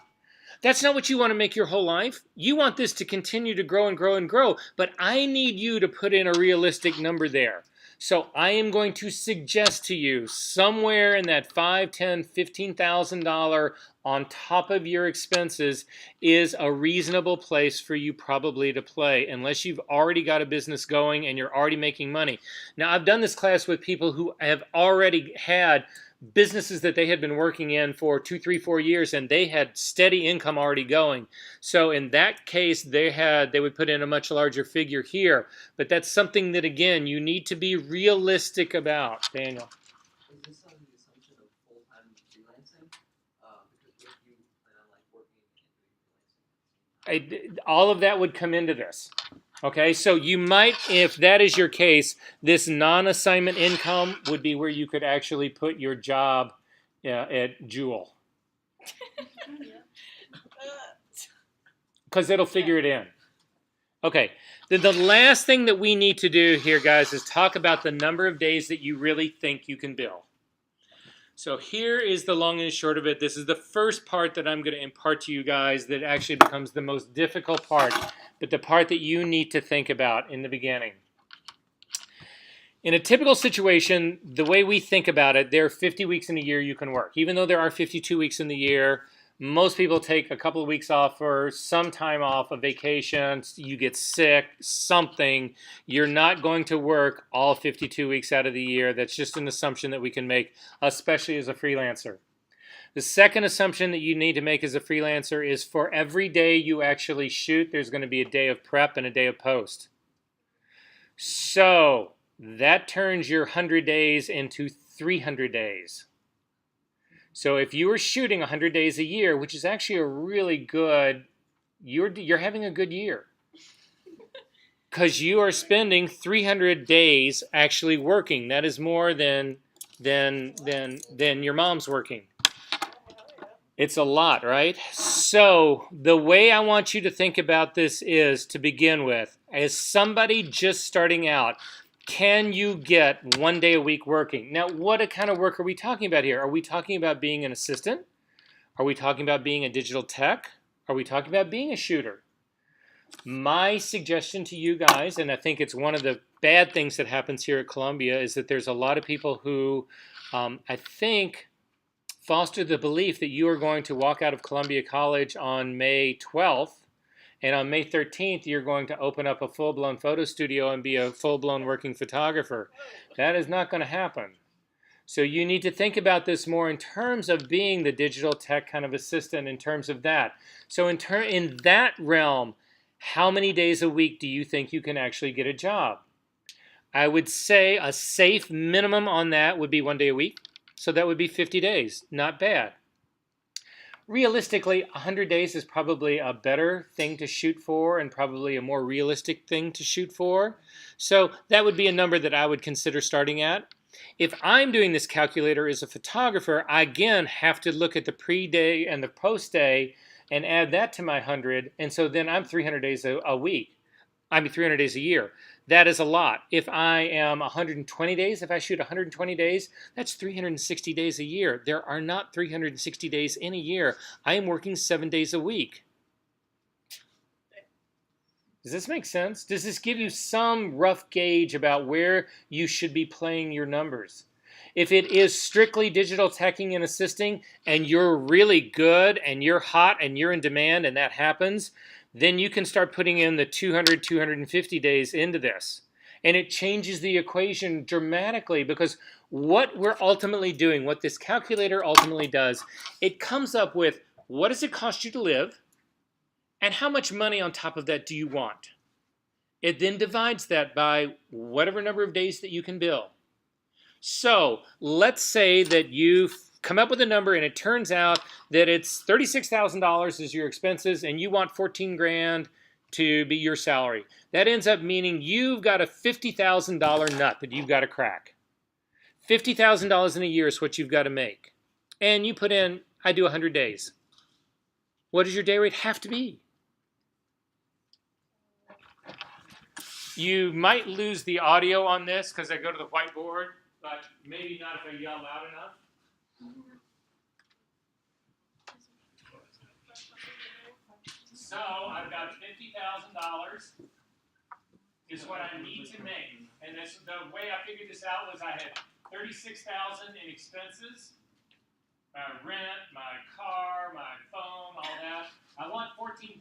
That's not what you want to make your whole life. You want this to continue to grow and grow and grow, but I need you to put in a realistic number there. So I am going to suggest to you somewhere in that $5,000, $10,000, $15,000 on top of your expenses is a reasonable place for you probably to play, unless you've already got a business going and you're already making money. Now, I've done this class with people who have already had businesses that they had been working in for 2, 3, 4 years, and they had steady income already going. So in that case, they would put in a much larger figure here. But that's something that, again, you need to be realistic about. Daniel. Is this on the assumption of full-time freelancing? Because if you plan on working and doing freelancing, All of that would come into this. Okay, so you might, if that is your case, this non-assignment income would be where you could actually put your job at Jewel. Because it'll figure it in. Okay, then the last thing that we need to do here, guys, is talk about the number of days that you really think you can bill. So here is the long and short of it. This is the first part that I'm going to impart to you guys that actually becomes the most difficult part, but the part that you need to think about in the beginning. In a typical situation, the way we think about it, there are 50 weeks in a year you can work. Even though there are 52 weeks in the year, most people take a couple of weeks off or some time off, a vacation, you get sick, something. You're not going to work all 52 weeks out of the year. That's just an assumption that we can make, especially as a freelancer. The second assumption that you need to make as a freelancer is for every day you actually shoot, there's going to be a day of prep and a day of post. So that turns your 100 days into 300 days. So if you were shooting 100 days a year, which is actually a really good, you're having a good year. Because you are spending 300 days actually working. That is more than your mom's working. It's a lot, right? So the way I want you to think about this is, to begin with, as somebody just starting out, can you get 1 day a week working? Now, what kind of work are we talking about here? Are we talking about being an assistant? Are we talking about being a digital tech? Are we talking about being a shooter? My suggestion to you guys, and I think it's one of the bad things that happens here at Columbia, is that there's a lot of people who, I think, foster the belief that you are going to walk out of Columbia College on May 12th, and on May 13th, you're going to open up a full-blown photo studio and be a full-blown working photographer. That is not going to happen. So you need to think about this more in terms of being the digital tech kind of assistant, in terms of that. So in that realm, how many days a week do you think you can actually get a job? I would say a safe minimum on that would be 1 day a week. So that would be 50 days. Not bad. realistically, 100 days is probably a better thing to shoot for and probably a more realistic thing to shoot for. So that would be a number that I would consider starting at. If I'm doing this calculator as a photographer, I again have to look at the pre-day and the post-day and add that to my 100. And so then I'm 300 days a week. 300 days a year. That is a lot. If I am 120 days, if I shoot 120 days, that's 360 days a year. There are not 360 days in a year. I am working 7 days a week. Does this make sense? Does this give you some rough gauge about where you should be playing your numbers? If it is strictly digital teching and assisting, and you're really good, and you're hot, and you're in demand, and that happens, then you can start putting in the 200, 250 days into this. And it changes the equation dramatically, because what we're ultimately doing, what this calculator ultimately does, it comes up with what does it cost you to live, and how much money on top of that do you want? It then divides that by whatever number of days that you can bill. So let's say that you've come up with a number and it turns out that it's $36,000 is your expenses and you want 14 grand to be your salary. That ends up meaning you've got a $50,000 nut that you've got to crack. $50,000 in a year is what you've got to make. And you put in, I do 100 days. What does your day rate have to be? You might lose the audio on this because I go to the whiteboard, but maybe not if I yell loud enough. So I've got $50,000 is what I need to make. And this, the way I figured this out was I had $36,000 in expenses, my rent, my car, my phone, all that. I want $14,000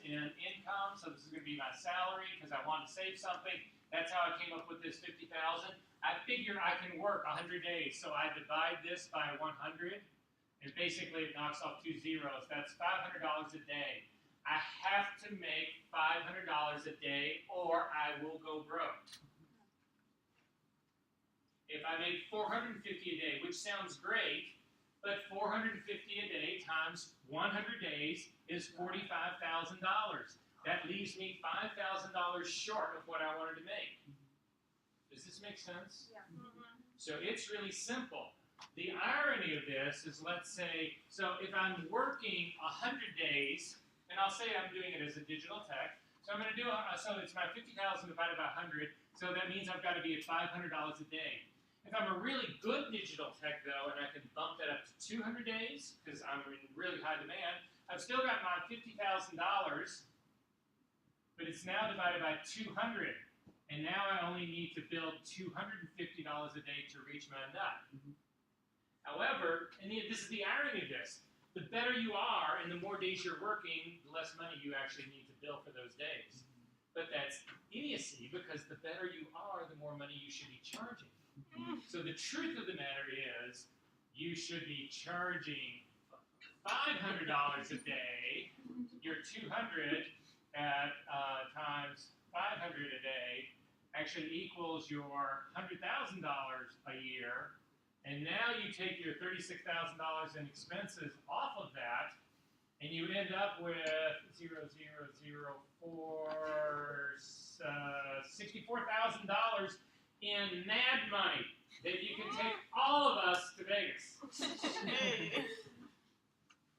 in income, so this is going to be my salary because I want to save something. That's how I came up with this $50,000. I figure I can work 100 days, so I divide this by 100, and basically it knocks off 2 zeros. That's $500 a day. I have to make $500 a day, or I will go broke. If I make $450 a day, which sounds great, but $450 a day times 100 days is $45,000. That leaves me $5,000 short of what I wanted to make. Does this make sense? Yeah. So it's really simple. The irony of this is, let's say, so if I'm working 100 days, and I'll say I'm doing it as a digital tech, so I'm going to do, so it's my 50,000 divided by 100, so that means I've got to be at $500 a day. If I'm a really good digital tech, though, and I can bump that up to 200 days, because I'm in really high demand, I've still got my $50,000, but it's now divided by 200. And now I only need to build $250 a day to reach my nut. However, and this is the irony of this, the better you are and the more days you're working, the less money you actually need to bill for those days. But that's idiocy, because the better you are, the more money you should be charging. So the truth of the matter is, you should be charging $500 a day, your 200 at times 500 a day actually equals your $100,000 a year. And now you take your $36,000 in expenses off of that, and you end up with $64,000 in mad money that you can take all of us to Vegas. Hey.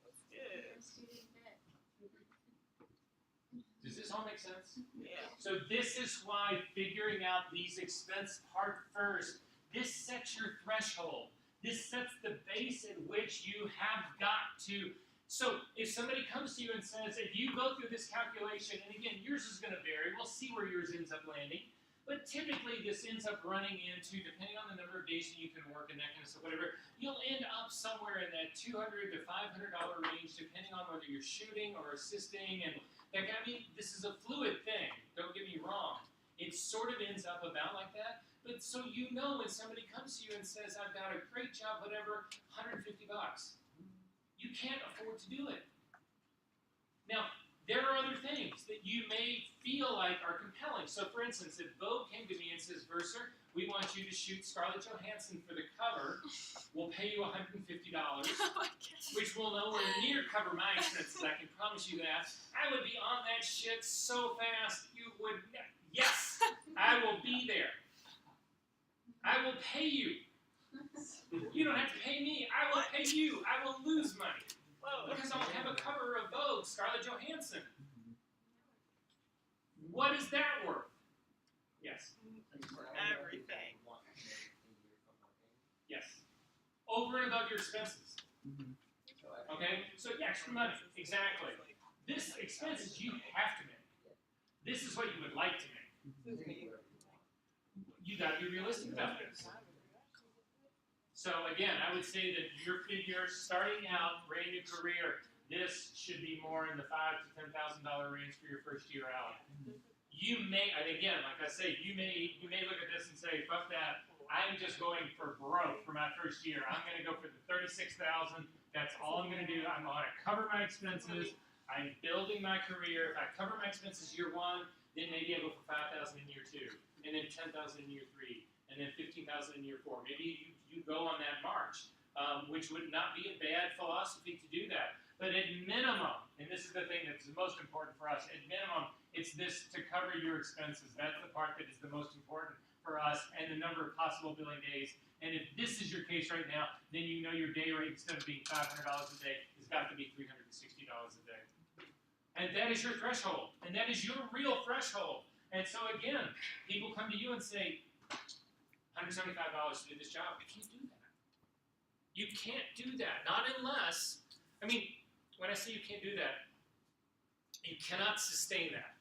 That's good. Does this all make sense? Yeah. So this is why figuring out these expense part first, this sets your threshold. This sets the base at which you have got to. So if somebody comes to you and says, if you go through this calculation, and again, yours is going to vary. We'll see where yours ends up landing. But typically, this ends up running into, depending on the number of days that you can work and that kind of stuff, whatever, you'll end up somewhere in that $200 to $500 range, depending on whether you're shooting or assisting. And like, I mean, this is a fluid thing. Don't get me wrong. It sort of ends up about like that. But so you know, when somebody comes to you and says, I've got a great job, whatever, $150, you can't afford to do it. Now, There are other things that you may feel like are compelling. So, for instance, if Vogue came to me and says, Verser, we want you to shoot Scarlett Johansson for the cover, we'll pay you $150, which will nowhere near cover my expenses, I can promise you that. I would be on that shit so fast, you would, yes, I will be there. I will pay you. You don't have to pay me, I will pay you. I will lose money. Because I'll have a cover of Vogue, Scarlett Johansson. What is that worth? Yes. Everything. Yes. Over and above your expenses. Okay? So extra money. Exactly. This expenses you have to make. This is what you would like to make. You got to be realistic about this. So again, I would say that your figure starting out, brand new career, this should be more in the $5,000 to $10,000 range for your first year out. You may, and again, like I say, you may look at this and say, fuck that, I'm just going for broke for my first year. I'm going to go for the $36,000. That's all I'm going to do. I'm going to cover my expenses. I'm building my career. If I cover my expenses year one, then maybe I go for $5,000 in year two, and then $10,000 in year three, and then $15,000 in year four. Maybe you go on that march, which would not be a bad philosophy to do that. But at minimum, and this is the thing that's the most important for us, at minimum, it's this to cover your expenses. That's the part that is the most important for us, and the number of possible billing days. And if this is your case right now, then you know your day rate, instead of being $500 a day, has got to be $360 a day. And that is your threshold, and that is your real threshold. And so again, people come to you and say, $175 to do this job. I can't do that. You can't do that. Not unless, I mean, when I say you can't do that, you cannot sustain that.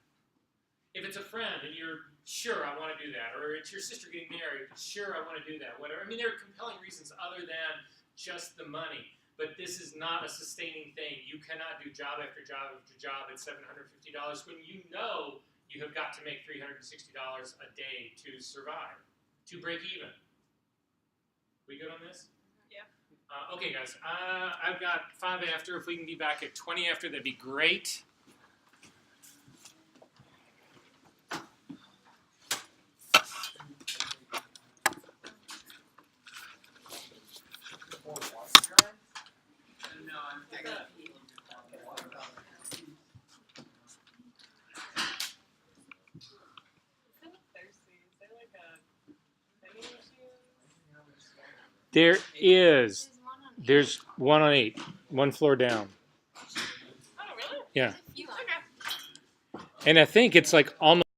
If it's a friend and you're sure I want to do that, or it's your sister getting married, sure I want to do that, whatever. I mean, there are compelling reasons other than just the money. But this is not a sustaining thing. You cannot do job after job after job at $750 when you know you have got to make $360 a day to survive, to break even. We good on this? Yeah. Okay, guys. I've got 5 after. If we can be back at 20 after, that'd be great. There is. There's one on 8, one floor down. Oh, really? Yeah. You Okay. And I think it's like almost